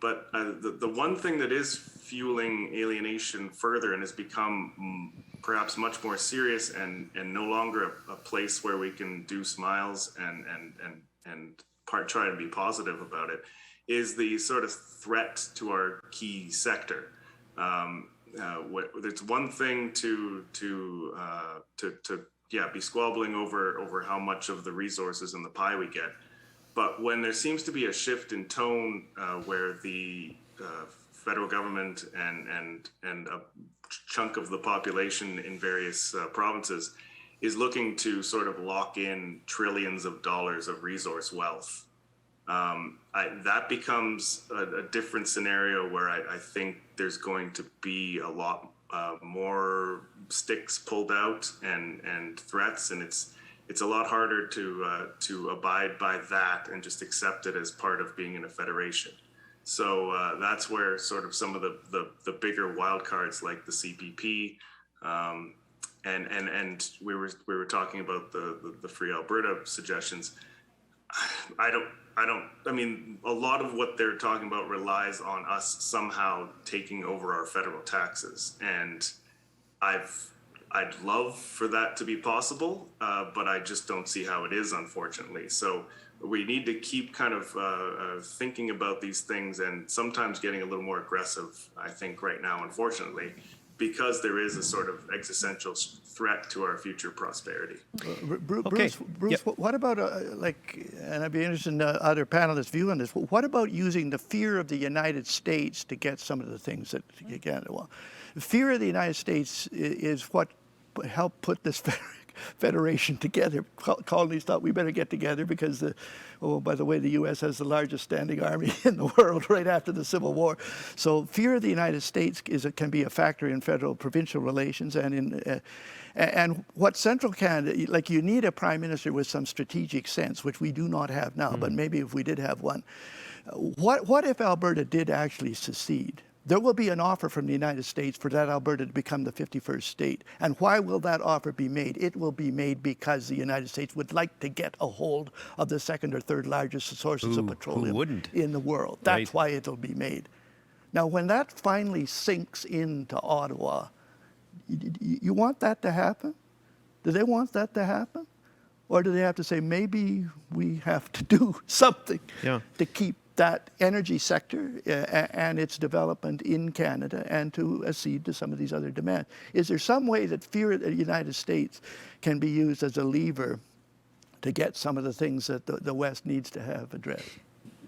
But the one thing that is fueling alienation further and has become perhaps much more serious and no longer a place where we can do smiles and try to be positive about it is the sort of threat to our key sector. It's one thing to be squabbling over how much of the resources in the pie we get. But when there seems to be a shift in tone where the federal government and a chunk of the population in various provinces is looking to sort of lock in trillions of dollars of resource wealth, that becomes a different scenario where I think there's going to be a lot more sticks pulled out and threats, and it's a lot harder to abide by that and just accept it as part of being in a federation. So that's where sort of some of the bigger wild cards like the CPP, and we were talking about the Free Alberta suggestions. I mean, a lot of what they're talking about relies on us somehow taking over our federal taxes, and I'd love for that to be possible, but I just don't see how it is, unfortunately. So we need to keep kind of thinking about these things and sometimes getting a little more aggressive, I think, right now, unfortunately, because there is a sort of existential threat to our future prosperity. Bruce, what about, and I'd be interested in other panelists' view on this, what about using the fear of the United States to get some of the things that you can't? Well, the fear of the United States is what helped put this federation together. Colonies thought we better get together because, by the way, the U.S. has the largest standing army in the world right after the Civil War. So fear of the United States can be a factor in federal-provincial relations and what Central Canada, like you need a prime minister with some strategic sense, which we do not have now, but maybe if we did have one. What if Alberta did actually secede? There will be an offer from the United States for that Alberta to become the 51st state. And why will that offer be made? It will be made because the United States would like to get a hold of the second or third largest sources of petroleum in the world. That's why it'll be made. Now, when that finally sinks into Ottawa, you want that to happen? Do they want that to happen? Or do they have to say, maybe we have to do something to keep that energy sector and its development in Canada and to accede to some of these other demands? Is there some way that fear of the United States can be used as a lever to get some of the things that the West needs to have addressed?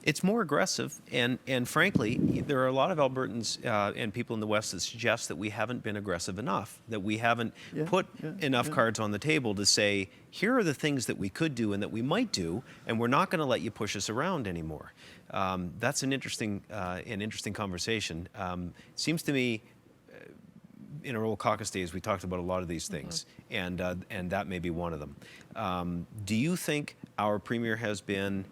It's more aggressive, and frankly, there are a lot of Albertans and people in the West that suggest that we haven't been aggressive enough, that we haven't put enough cards on the table to say, here are the things that we could do and that we might do, and we're not going to let you push us around anymore. That's an interesting conversation. It seems to me, in our old caucus days, we talked about a lot of these things, and that may be one of them. Do you think our Premier has been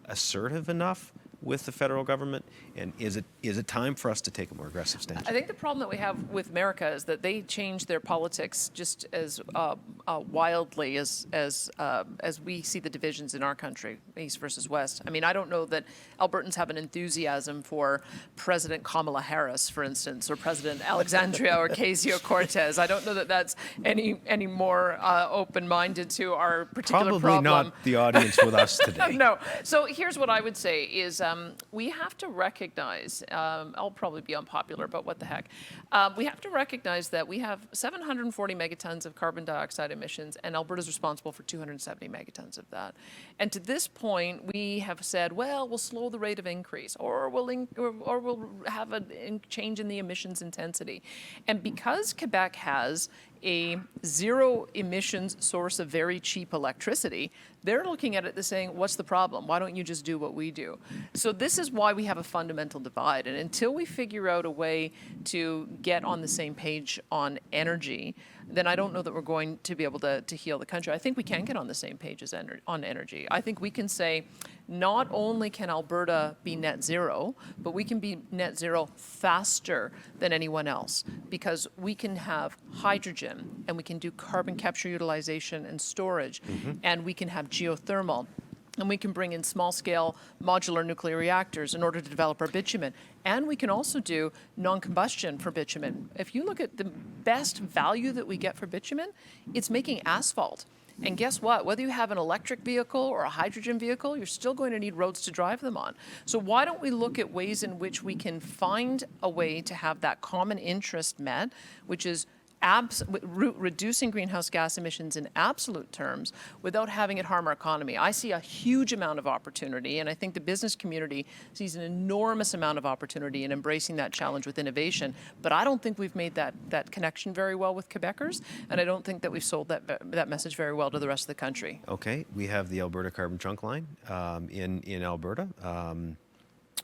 assertive enough with the federal government, and is it time for us to take a more aggressive stance? I think the problem that we have with America is that they change their politics just as wildly as we see the divisions in our country, East versus West. I mean, I don't know that Albertans have an enthusiasm for President Kamala Harris, for instance, or President Alexandria Ocasio-Cortez. I don't know that that's any more open-minded to our particular problem. Probably not the audience with us today. No. So here's what I would say is we have to recognize, I'll probably be unpopular, but what the heck. We have to recognize that we have 740 megatons of carbon dioxide emissions, and Alberta's responsible for 270 megatons of that. And to this point, we have said, well, we'll slow the rate of increase, or we'll have a change in the emissions intensity. And because Quebec has a zero emissions source of very cheap electricity, they're looking at it and saying, what's the problem? Why don't you just do what we do? So this is why we have a fundamental divide. And until we figure out a way to get on the same page on energy, then I don't know that we're going to be able to heal the country. I think we can get on the same page on energy. I think we can say, not only can Alberta be net zero, but we can be net zero faster than anyone else, because we can have hydrogen, and we can do carbon capture utilization and storage, and we can have geothermal, and we can bring in small-scale modular nuclear reactors in order to develop our bitumen. And we can also do non-combustion for bitumen. If you look at the best value that we get for bitumen, it's making asphalt. And guess what? Whether you have an electric vehicle or a hydrogen vehicle, you're still going to need roads to drive them on. So why don't we look at ways in which we can find a way to have that common interest met, which is reducing greenhouse gas emissions in absolute terms without having it harm our economy. I see a huge amount of opportunity, and I think the business community sees an enormous amount of opportunity in embracing that challenge with innovation. But I don't think we've made that connection very well with Quebecers, and I don't think that we've sold that message very well to the rest of the country. Okay, we have the Alberta Carbon Trunk Line in Alberta.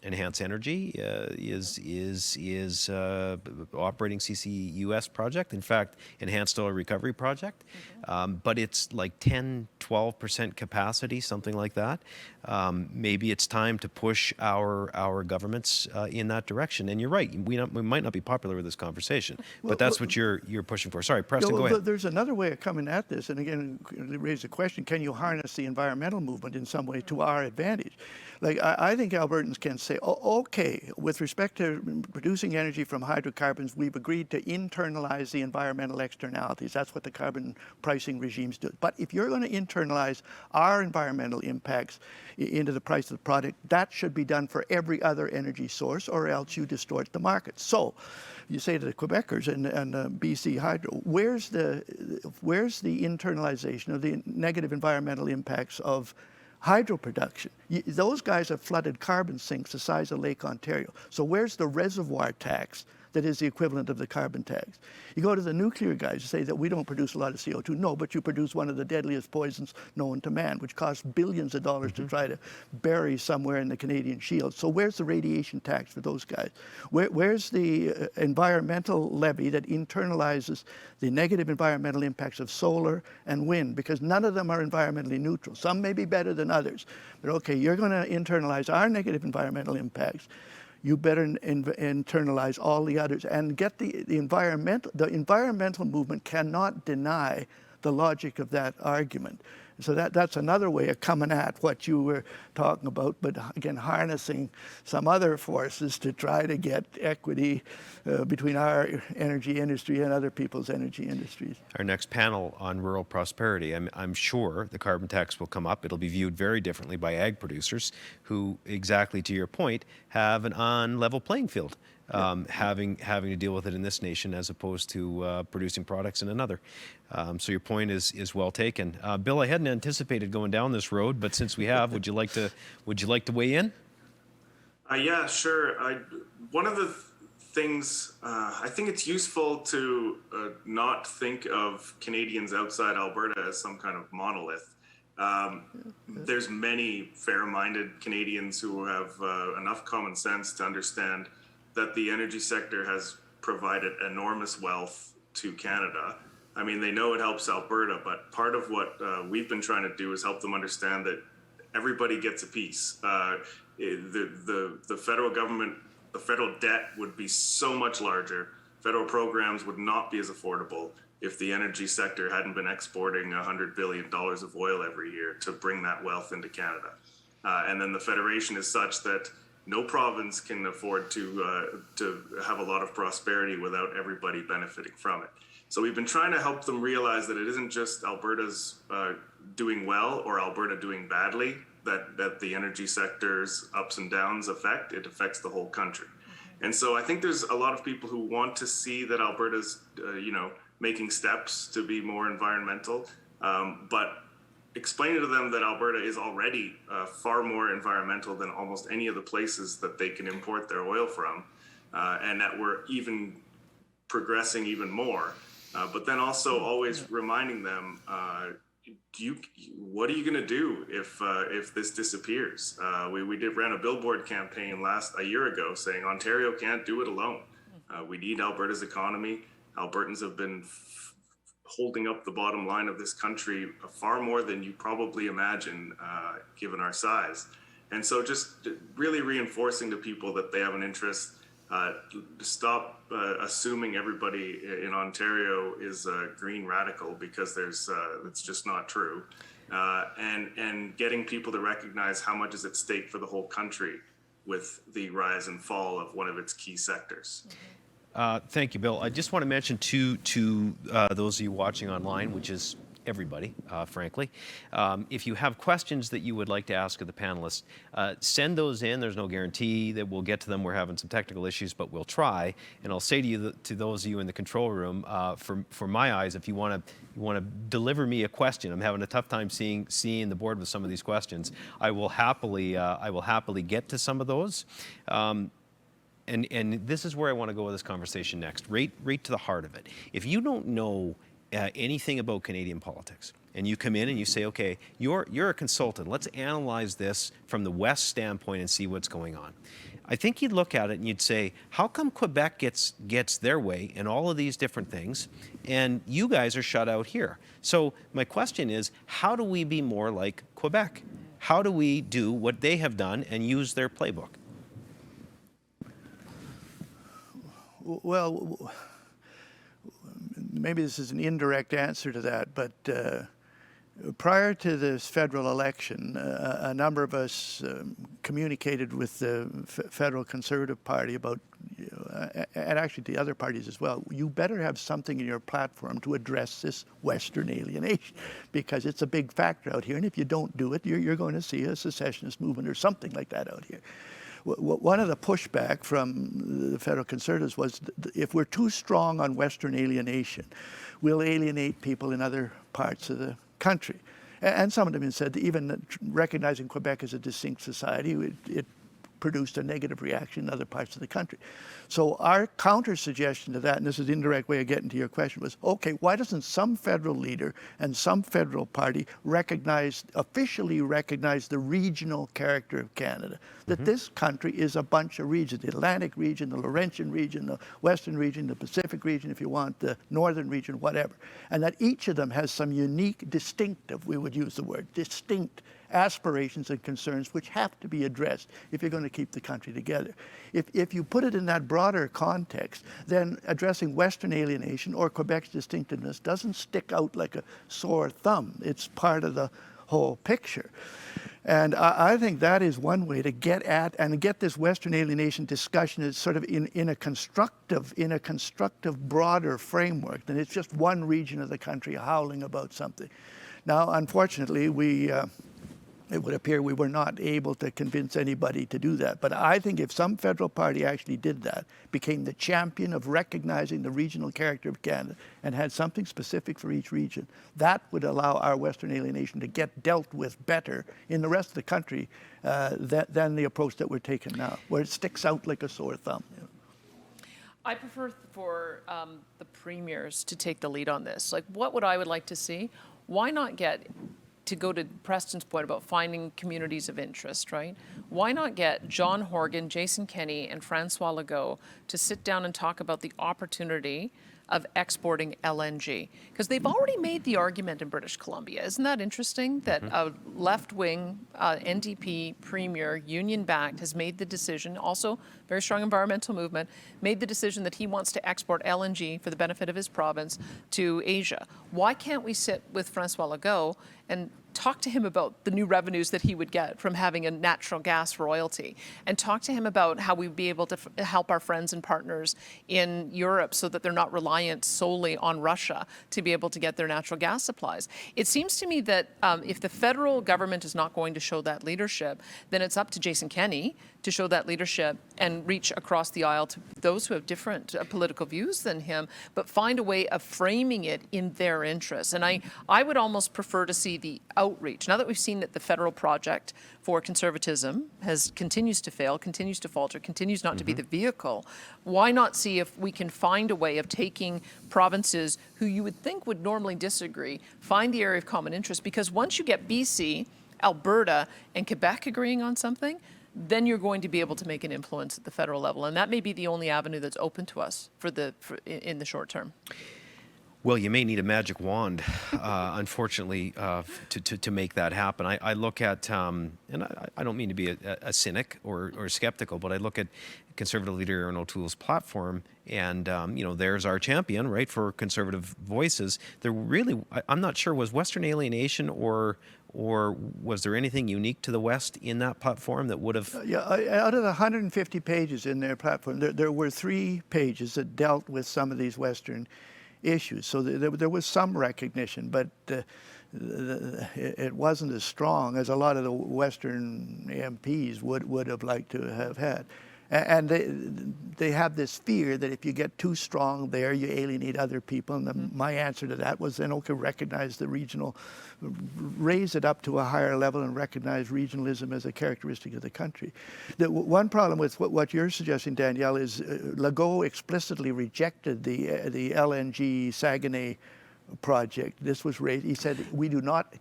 Enhance Energy is operating CCUS project. In fact, Enhanced Oil Recovery Project. But it's like 10-12% capacity, something like that. Maybe it's time to push our governments in that direction. And you're right, we might not be popular with this conversation, but that's what you're pushing for. Sorry, Preston, go ahead. There's another way of coming at this, and again, raise the question: can you harness the environmental movement in some way to our advantage? Like I think Albertans can say, oh, okay, with respect to producing energy from hydrocarbons, we've agreed to internalize the environmental externalities. That's what the carbon pricing regimes do. But if you're going to internalize our environmental impacts into the price of the product, that should be done for every other energy source, or else you distort the market. So you say to the Quebecers and BC Hydro, where's the internalization of the negative environmental impacts of hydro production? Those guys have flooded carbon sinks the size of Lake Ontario. So where's the reservoir tax that is the equivalent of the carbon tax? You go to the nuclear guys who say that we don't produce a lot of CO2. No, but you produce one of the deadliest poisons known to man, which costs billions of dollars to try to bury somewhere in the Canadian Shield. So where's the radiation tax for those guys? Where's the environmental levy that internalizes the negative environmental impacts of solar and wind? Because none of them are environmentally neutral. Some may be better than others. But okay, you're going to internalize our negative environmental impacts. You better internalize all the others and get the environmental movement cannot deny the logic of that argument. So that's another way of coming at what you were talking about, but again, harnessing some other forces to try to get equity between our energy industry and other people's energy industries. Our next panel on rural prosperity, I'm sure the carbon tax will come up. It'll be viewed very differently by ag producers who, exactly to your point, have an on-level playing field. Having to deal with it in this nation as opposed to producing products in another. So your point is well taken. Bill, I hadn't anticipated going down this road, but since we have, would you like to weigh in? Yeah, sure. One of the things, I think it's useful to not think of Canadians outside Alberta as some kind of monolith. There's many fair-minded Canadians who have enough common sense to understand that the energy sector has provided enormous wealth to Canada. I mean, they know it helps Alberta, but part of what we've been trying to do is help them understand that everybody gets a piece. The federal government, the federal debt would be so much larger. Federal programs would not be as affordable if the energy sector hadn't been exporting $100 billion of oil every year to bring that wealth into Canada. And then the Federation is such that no province can afford to have a lot of prosperity without everybody benefiting from it. So we've been trying to help them realize that it isn't just Alberta's doing well or Alberta doing badly that the energy sector's ups and downs affect. It affects the whole country. And so I think there's a lot of people who want to see that Alberta's making steps to be more environmental, but explaining to them that Alberta is already far more environmental than almost any of the places that they can import their oil from, and that we're even progressing even more. But then also always reminding them, what are you going to do if this disappears? We ran a billboard campaign a year ago saying Ontario can't do it alone. We need Alberta's economy. Albertans have been holding up the bottom line of this country far more than you probably imagine, given our size. And so just really reinforcing to people that they have an interest, stop assuming everybody in Ontario is a green radical, because it's just not true. And getting people to recognize how much is at stake for the whole country with the rise and fall of one of its key sectors. Thank you, Bill. I just want to mention to those of you watching online, which is everybody, frankly, if you have questions that you would like to ask of the panelists, send those in. There's no guarantee that we'll get to them. We're having some technical issues, but we'll try. And I'll say to you, to those of you in the control room, for my eyes, if you want to deliver me a question, I'm having a tough time seeing the board with some of these questions. I will happily get to some of those. And this is where I want to go with this conversation next, right to the heart of it. If you don't know anything about Canadian politics, and you come in and you say, okay, you're a consultant, let's analyze this from the West standpoint and see what's going on. I think you'd look at it and you'd say, how come Quebec gets their way in all of these different things, and you guys are shut out here? So my question is, how do we be more like Quebec? How do we do what they have done and use their playbook? Well, maybe this is an indirect answer to that, but prior to this federal election, a number of us communicated with the federal Conservative Party about, and actually the other parties as well, you better have something in your platform to address this Western alienation, because it's a big factor out here, and if you don't do it, you're going to see a secessionist movement or something like that out here. One of the pushback from the federal Conservatives was, if we're too strong on Western alienation, we'll alienate people in other parts of the country. And some of them said that even recognizing Quebec as a distinct society, it produced a negative reaction in other parts of the country. So our counter suggestion to that, and this is an indirect way of getting to your question, was, okay, why doesn't some federal leader and some federal party officially recognize the regional character of Canada? That this country is a bunch of regions, the Atlantic region, the Laurentian region, the Western region, the Pacific region, if you want, the Northern region, whatever. And that each of them has some unique, distinctive, we would use the word, distinct aspirations and concerns which have to be addressed if you're going to keep the country together. If you put it in that broader context, then addressing Western alienation or Quebec's distinctiveness doesn't stick out like a sore thumb. It's part of the whole picture. And I think that is one way to get at and get this Western alienation discussion is sort of in a constructive, broader framework than it's just one region of the country howling about something. Now, unfortunately, it would appear we were not able to convince anybody to do that. But I think if some federal party actually did that, became the champion of recognizing the regional character of Canada and had something specific for each region, that would allow our Western alienation to get dealt with better in the rest of the country than the approach that we're taking now, where it sticks out like a sore thumb. You know. I prefer for the premiers to take the lead on this. Like, what would I would like to see? Why not get, to go to Preston's point about finding communities of interest, right? Why not get John Horgan, Jason Kenney, and Francois Legault to sit down and talk about the opportunity of exporting LNG? Because they've already made the argument in British Columbia. Isn't that interesting that a left-wing NDP premier, union-backed, has made the decision, also very strong environmental movement, made the decision that he wants to export LNG for the benefit of his province to Asia? Why can't we sit with Francois Legault and talk to him about the new revenues that he would get from having a natural gas royalty, and talk to him about how we'd be able to help our friends and partners in Europe so that they're not reliant solely on Russia to be able to get their natural gas supplies? It seems to me that if the federal government is not going to show that leadership, then it's up to Jason Kenney to show that leadership and reach across the aisle to those who have different political views than him, but find a way of framing it in their interests. And I would almost prefer to see the outreach. Now that we've seen that the federal project for conservatism continues to fail, continues to falter, continues not to be the vehicle, why not see if we can find a way of taking provinces who you would think would normally disagree, find the area of common interest? Because once you get BC, Alberta, and Quebec agreeing on something, then you're going to be able to make an influence at the federal level. And that may be the only avenue that's open to us in the short term. Well, you may need a magic wand, unfortunately, to make that happen. I look at, and I don't mean to be a cynic or skeptical, but I look at Conservative leader Erin O'Toole's platform, and there's our champion, right, for conservative voices. I'm not sure, was Western alienation or was there anything unique to the West in that platform that would have? Out of the 150 pages in their platform, there were 3 pages that dealt with some of these Western issues. So there was some recognition, but it wasn't as strong as a lot of the Western MPs would have liked to have had. And they have this fear that if you get too strong there, you alienate other people. And my answer to that was then, okay, recognize the regional, raise it up to a higher level and recognize regionalism as a characteristic of the country. The one problem with what you're suggesting, Danielle, is Legault explicitly rejected the LNG Saguenay project. This was raised. He said,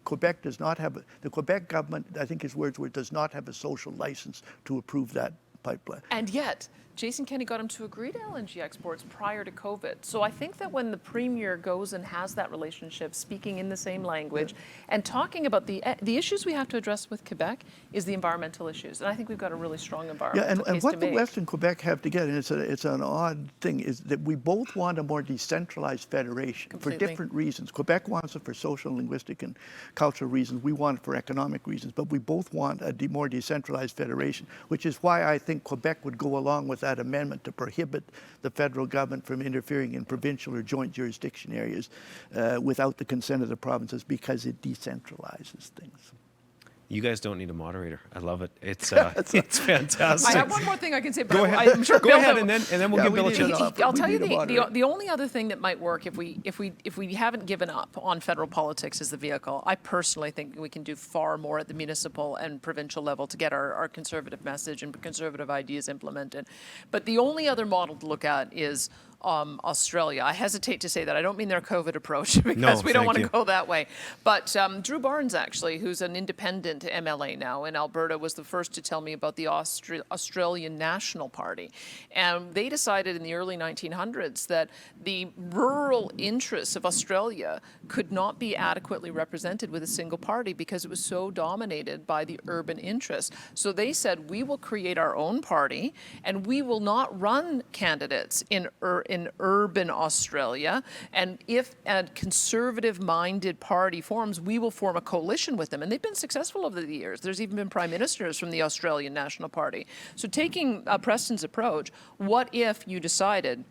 Quebec does not have, the Quebec government, I think his words were, does not have a social license to approve that pipeline. And yet, Jason Kenney got him to agree to LNG exports prior to COVID. So I think that when the premier goes and has that relationship, speaking in the same language, and talking about the issues we have to address with Quebec is the environmental issues. And I think we've got a really strong environmental case and what to the make. West and Quebec have together, and it's an odd thing, is that we both want a more decentralized federation. Completely. For different reasons. Quebec wants it for social, linguistic, and cultural reasons. We want it for economic reasons. But we both want a more decentralized federation, which is why I think Quebec would go along with that amendment to prohibit the federal government from interfering in provincial or joint jurisdiction areas without the consent of the provinces, because it decentralizes things. You guys don't need a moderator. I love it. It's fantastic. I have one more thing I can say, but Go ahead. I'm sure Go Bill ahead, will- and then we'll give Bill a chance. I'll tell you the only other thing that might work if we haven't given up on federal politics as the vehicle. I personally think we can do far more at the municipal and provincial level to get our conservative message and conservative ideas implemented. But the only other model to look at is Australia. I hesitate to say that. I don't mean their COVID approach because we don't thank want to you. go that way. But Drew Barnes, actually, who's an independent MLA now in Alberta, was the first to tell me about the Australian National Party. And they decided in the early 1900s that the rural interests of Australia could not be adequately represented with a single party because it was so dominated by the urban interests. So they said, we will create our own party and we will not run candidates in urban Australia. And if a conservative-minded party forms, we will form a coalition with them. And they've been successful over the years. There's even been prime ministers from the Australian National Party. So taking Preston's approach, what if you decided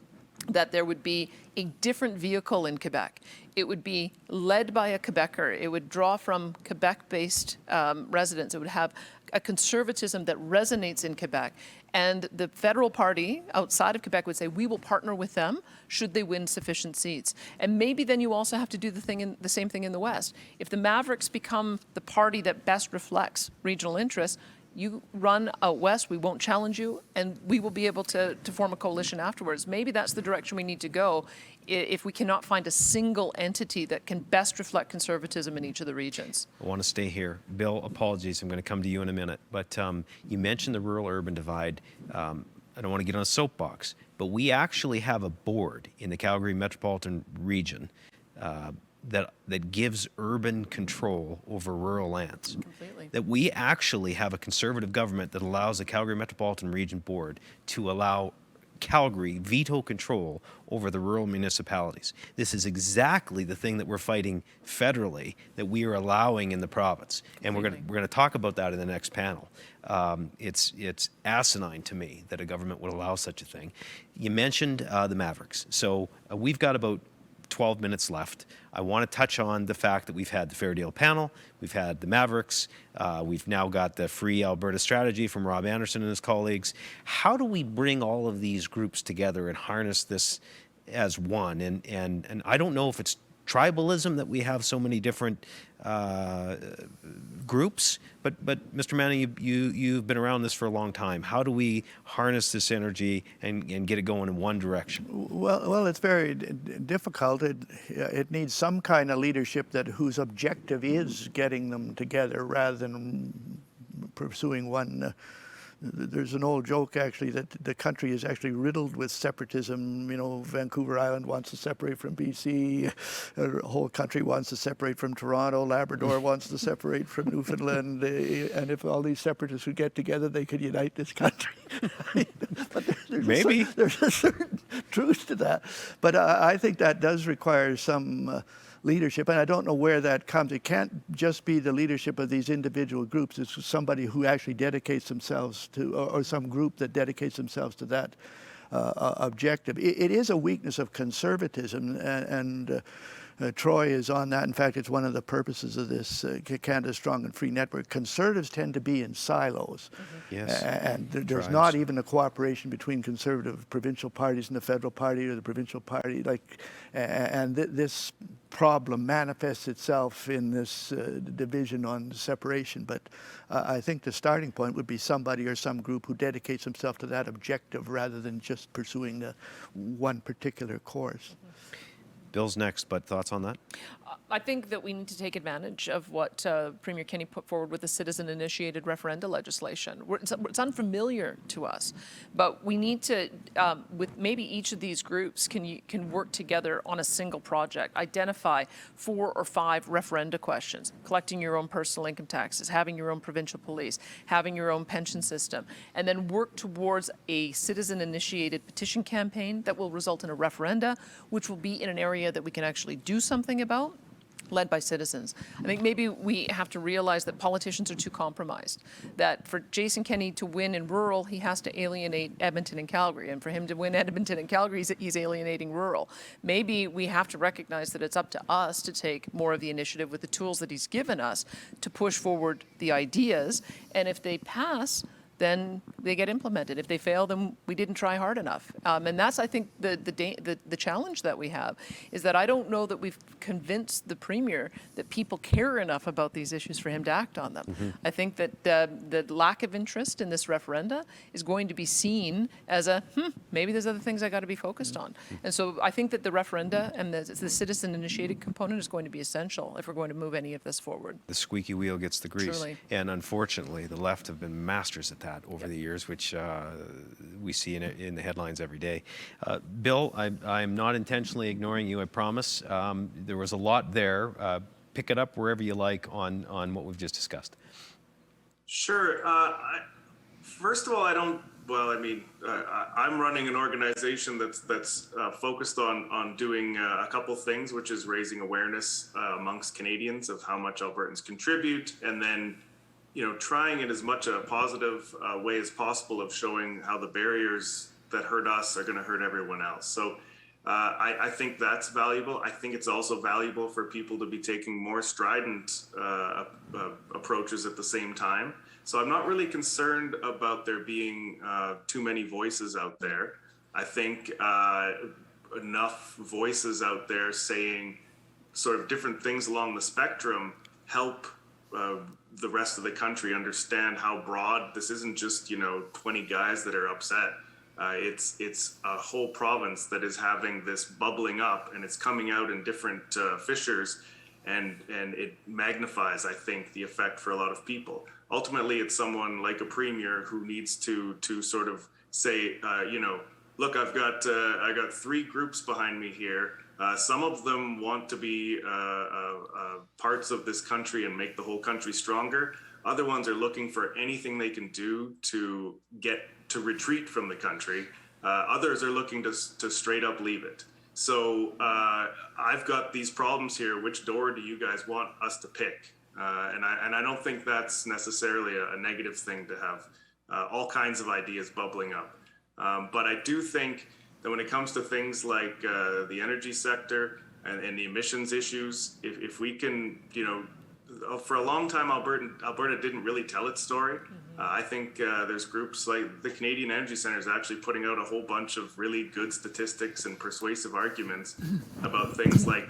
that there would be a different vehicle in Quebec? It would be led by a Quebecer. It would draw from Quebec-based residents. It would have a conservatism that resonates in Quebec. And the federal party outside of Quebec would say, we will partner with them should they win sufficient seats. And maybe then you also have to do the same thing in the West. If the Mavericks become the party that best reflects regional interests, you run out west, we won't challenge you, and we will be able to form a coalition afterwards. Maybe that's the direction we need to go if we cannot find a single entity that can best reflect conservatism in each of the regions. I want to stay here. Bill, apologies, I'm going to come to you in a minute. But you mentioned the rural-urban divide. I don't want to get on a soapbox, but we actually have a board in the Calgary Metropolitan Region that gives urban control over rural lands. Completely. That we actually have a conservative government that allows the Calgary Metropolitan Region Board to allow Calgary veto control over the rural municipalities. This is exactly the thing that we're fighting federally that we are allowing in the province. And we're going to talk about that in the next panel. It's asinine to me that a government would allow such a thing. You mentioned the Mavericks. So we've got about 12 minutes left. I want to touch on the fact that we've had the Fair Deal panel, we've had the Mavericks, we've now got the Free Alberta strategy from Rob Anderson and his colleagues. How do we bring all of these groups together and harness this as one? And I don't know if it's tribalism that we have so many different groups, but Mr. Manning, you've been around this for a long time. How do we harness this energy and get it going in one direction? Well, it's very difficult. It needs some kind of leadership whose objective is getting them together rather than pursuing one. There's an old joke, actually, that the country is actually riddled with separatism. You know, Vancouver Island wants to separate from BC. The whole country wants to separate from Toronto. Labrador wants to separate from Newfoundland. And if all these separatists would get together, they could unite this country. But there's a certain truth to that. But I think that does require some leadership, and I don't know where that comes. It can't just be the leadership of these individual groups. It's somebody who actually dedicates themselves to, or some group that dedicates themselves to that objective. It is a weakness of conservatism, and Troy is on that. In fact, it's one of the purposes of this Canada Strong and Free Network. Conservatives tend to be in silos. Mm-hmm. Yes. And there's not even a cooperation between conservative provincial parties and the federal party or the provincial party. This problem manifests itself in this division on separation. But I think the starting point would be somebody or some group who dedicates himself to that objective rather than just pursuing one particular course. Bill's next, but thoughts on that? I think that we need to take advantage of what Premier Kenney put forward with the citizen-initiated referenda legislation. It's unfamiliar to us, but we need to, with maybe each of these groups, can work together on a single project, identify 4 or 5 referenda questions, collecting your own personal income taxes, having your own provincial police, having your own pension system, and then work towards a citizen-initiated petition campaign that will result in a referenda, which will be in an area that we can actually do something about, led by citizens. I think maybe we have to realize that politicians are too compromised, that for Jason Kenney to win in rural, he has to alienate Edmonton and Calgary, and for him to win Edmonton and Calgary, he's alienating rural. Maybe we have to recognize that it's up to us to take more of the initiative with the tools that he's given us to push forward the ideas, and if they pass, then they get implemented. If they fail, then we didn't try hard enough. And that's, I think, the challenge that we have, is that I don't know that we've convinced the Premier that people care enough about these issues for him to act on them. I think that the lack of interest in this referenda is going to be seen as maybe there's other things I got to be focused on. And so I think that the referenda and the citizen-initiated component is going to be essential if we're going to move any of this forward. The squeaky wheel gets the grease. Truly. And unfortunately, the left have been masters at that over the years, which we see in the headlines every day. Bill, I'm not intentionally ignoring you, I promise. There was a lot there. Pick it up wherever you like on what we've just discussed. Sure. First of all, I'm running an organization that's focused on doing a couple things, which is raising awareness amongst Canadians of how much Albertans contribute, and then trying in as much a positive way as possible of showing how the barriers that hurt us are going to hurt everyone else. So I think that's valuable. I think it's also valuable for people to be taking more strident approaches at the same time. So I'm not really concerned about there being too many voices out there. I think enough voices out there saying sort of different things along the spectrum help the rest of the country understand how broad this isn't just 20 guys that are upset. It's a whole province that is having this bubbling up, and it's coming out in different fissures, and it magnifies, I think, the effect for a lot of people. Ultimately, it's someone like a premier who needs to sort of say, look, I got 3 groups behind me here. Some of them want to be parts of this country and make the whole country stronger. Other ones are looking for anything they can do to get to retreat from the country. Others are looking to straight up leave it. So I've got these problems here. Which door do you guys want us to pick? And I don't think that's necessarily a negative thing to have all kinds of ideas bubbling up. But I do think that when it comes to things like the energy sector and the emissions issues, if we can, for a long time, Alberta didn't really tell its story. I think there's groups like the Canadian Energy Centre is actually putting out a whole bunch of really good statistics and persuasive arguments about things like,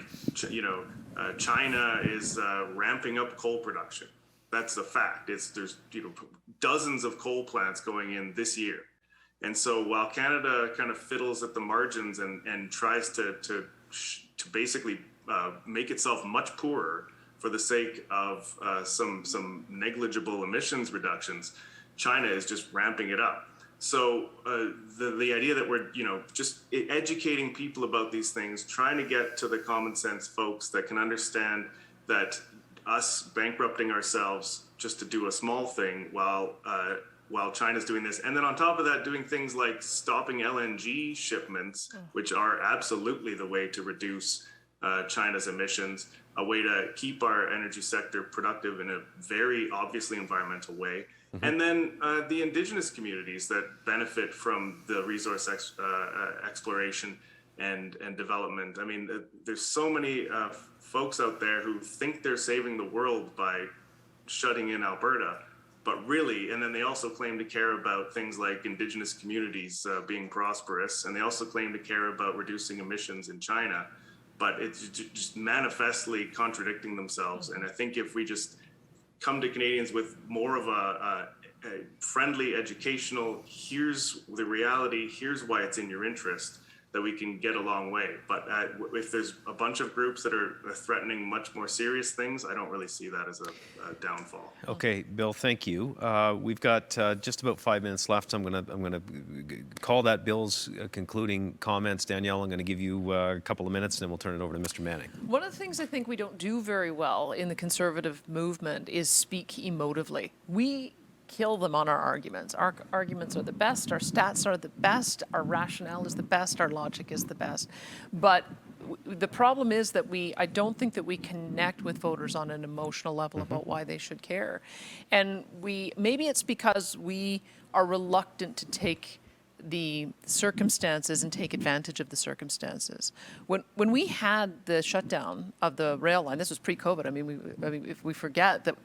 China is ramping up coal production. That's a fact. There's dozens of coal plants going in this year. And so while Canada kind of fiddles at the margins and tries to basically make itself much poorer for the sake of some negligible emissions reductions, China is just ramping it up. So the idea that we're just educating people about these things, trying to get to the common sense folks that can understand that us bankrupting ourselves just to do a small thing while China's doing this, and then on top of that, doing things like stopping LNG shipments, which are absolutely the way to reduce China's emissions, a way to keep our energy sector productive in a very obviously environmental way. And then the indigenous communities that benefit from the resource exploration and development. I mean, there's so many folks out there who think they're saving the world by shutting in Alberta, but really, and then they also claim to care about things like indigenous communities being prosperous, and they also claim to care about reducing emissions in China, but it's just manifestly contradicting themselves. And I think if we just come to Canadians with more of a friendly, educational, here's the reality, here's why it's in your interest, that we can get a long way. But if there's a bunch of groups that are threatening much more serious things, I don't really see that as a downfall. Okay, Bill, thank you. We've got just about 5 minutes left. So I'm gonna call that Bill's concluding comments. Danielle, I'm going to give you a couple of minutes, and then we'll turn it over to Mr. Manning. One of the things I think we don't do very well in the conservative movement is speak emotively. We kill them on our arguments. Our arguments are the best, our stats are the best, our rationale is the best, our logic is the best. But the problem is that I don't think that we connect with voters on an emotional level about why they should care. And maybe it's because we are reluctant to take the circumstances and take advantage of the circumstances. When we had the shutdown of the rail line, this was pre-COVID. I mean, if we forget that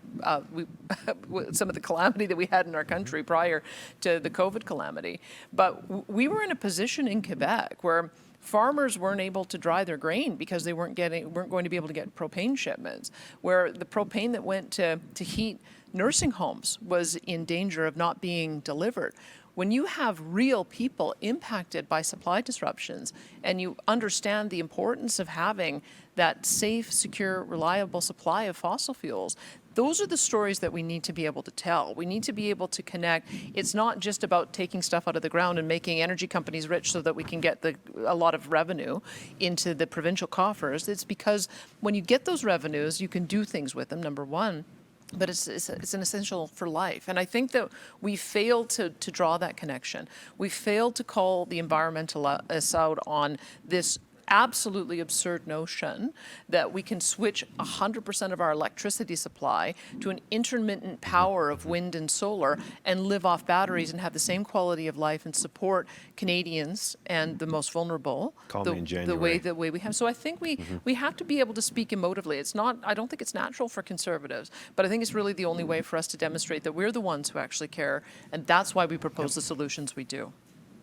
some of the calamity that we had in our country prior to the COVID calamity, but we were in a position in Quebec where farmers weren't able to dry their grain because they weren't going to be able to get propane shipments, where the propane that went to heat nursing homes was in danger of not being delivered. When you have real people impacted by supply disruptions and you understand the importance of having that safe, secure, reliable supply of fossil fuels, those are the stories that we need to be able to tell. We need to be able to connect. It's not just about taking stuff out of the ground and making energy companies rich so that we can get a lot of revenue into the provincial coffers. It's because when you get those revenues, you can do things with them, number one. But it's an essential for life. And I think that we failed to draw that connection. We failed to call the environmentalists out on this absolutely absurd notion that we can switch 100% of our electricity supply to an intermittent power of wind and solar and live off batteries and have the same quality of life and support Canadians and the most vulnerable the way we have. So I think we have to be able to speak emotively. It's not, I don't think it's natural for Conservatives, but I think it's really the only way for us to demonstrate that we're the ones who actually care, and that's why we propose the solutions we do.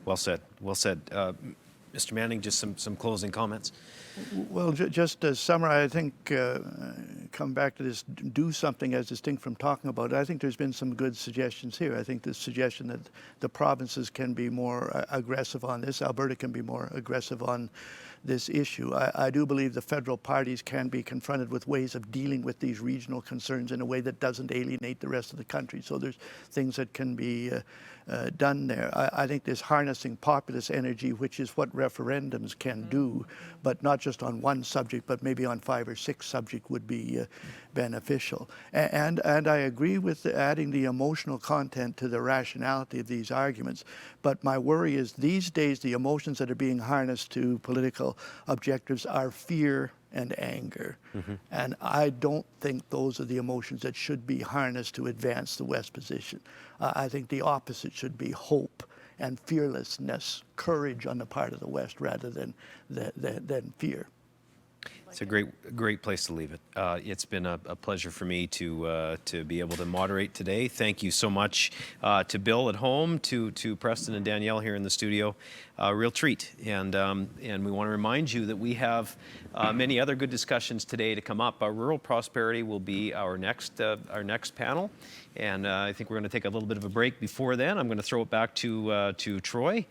Well said. Well said. Mr. Manning, just some closing comments. Well, just to summarize, I think, come back to this, do something as distinct from talking about it. I think there's been some good suggestions here. I think the suggestion that the provinces can be more aggressive on this, Alberta can be more aggressive on this issue. I do believe the federal parties can be confronted with ways of dealing with these regional concerns in a way that doesn't alienate the rest of the country. So there's things that can be done there. I think there's harnessing populist energy, which is what referendums can do, but not just on one subject, but maybe on 5 or 6 subjects would be beneficial. And I agree with adding the emotional content to the rationality of these arguments. But my worry is these days the emotions that are being harnessed to political objectives are fear and anger. And I don't think those are the emotions that should be harnessed to advance the West position. I think the opposite should be hope and fearlessness, courage on the part of the West rather than fear. It's a great place to leave it. It's been a pleasure for me to be able to moderate today. Thank you so much to Bill at home, to Preston and Danielle here in the studio. Real treat. And we want to remind you that we have many other good discussions today to come up. Rural prosperity will be our next panel. And I think we're going to take a little bit of a break before then. I'm going to throw it back to Troy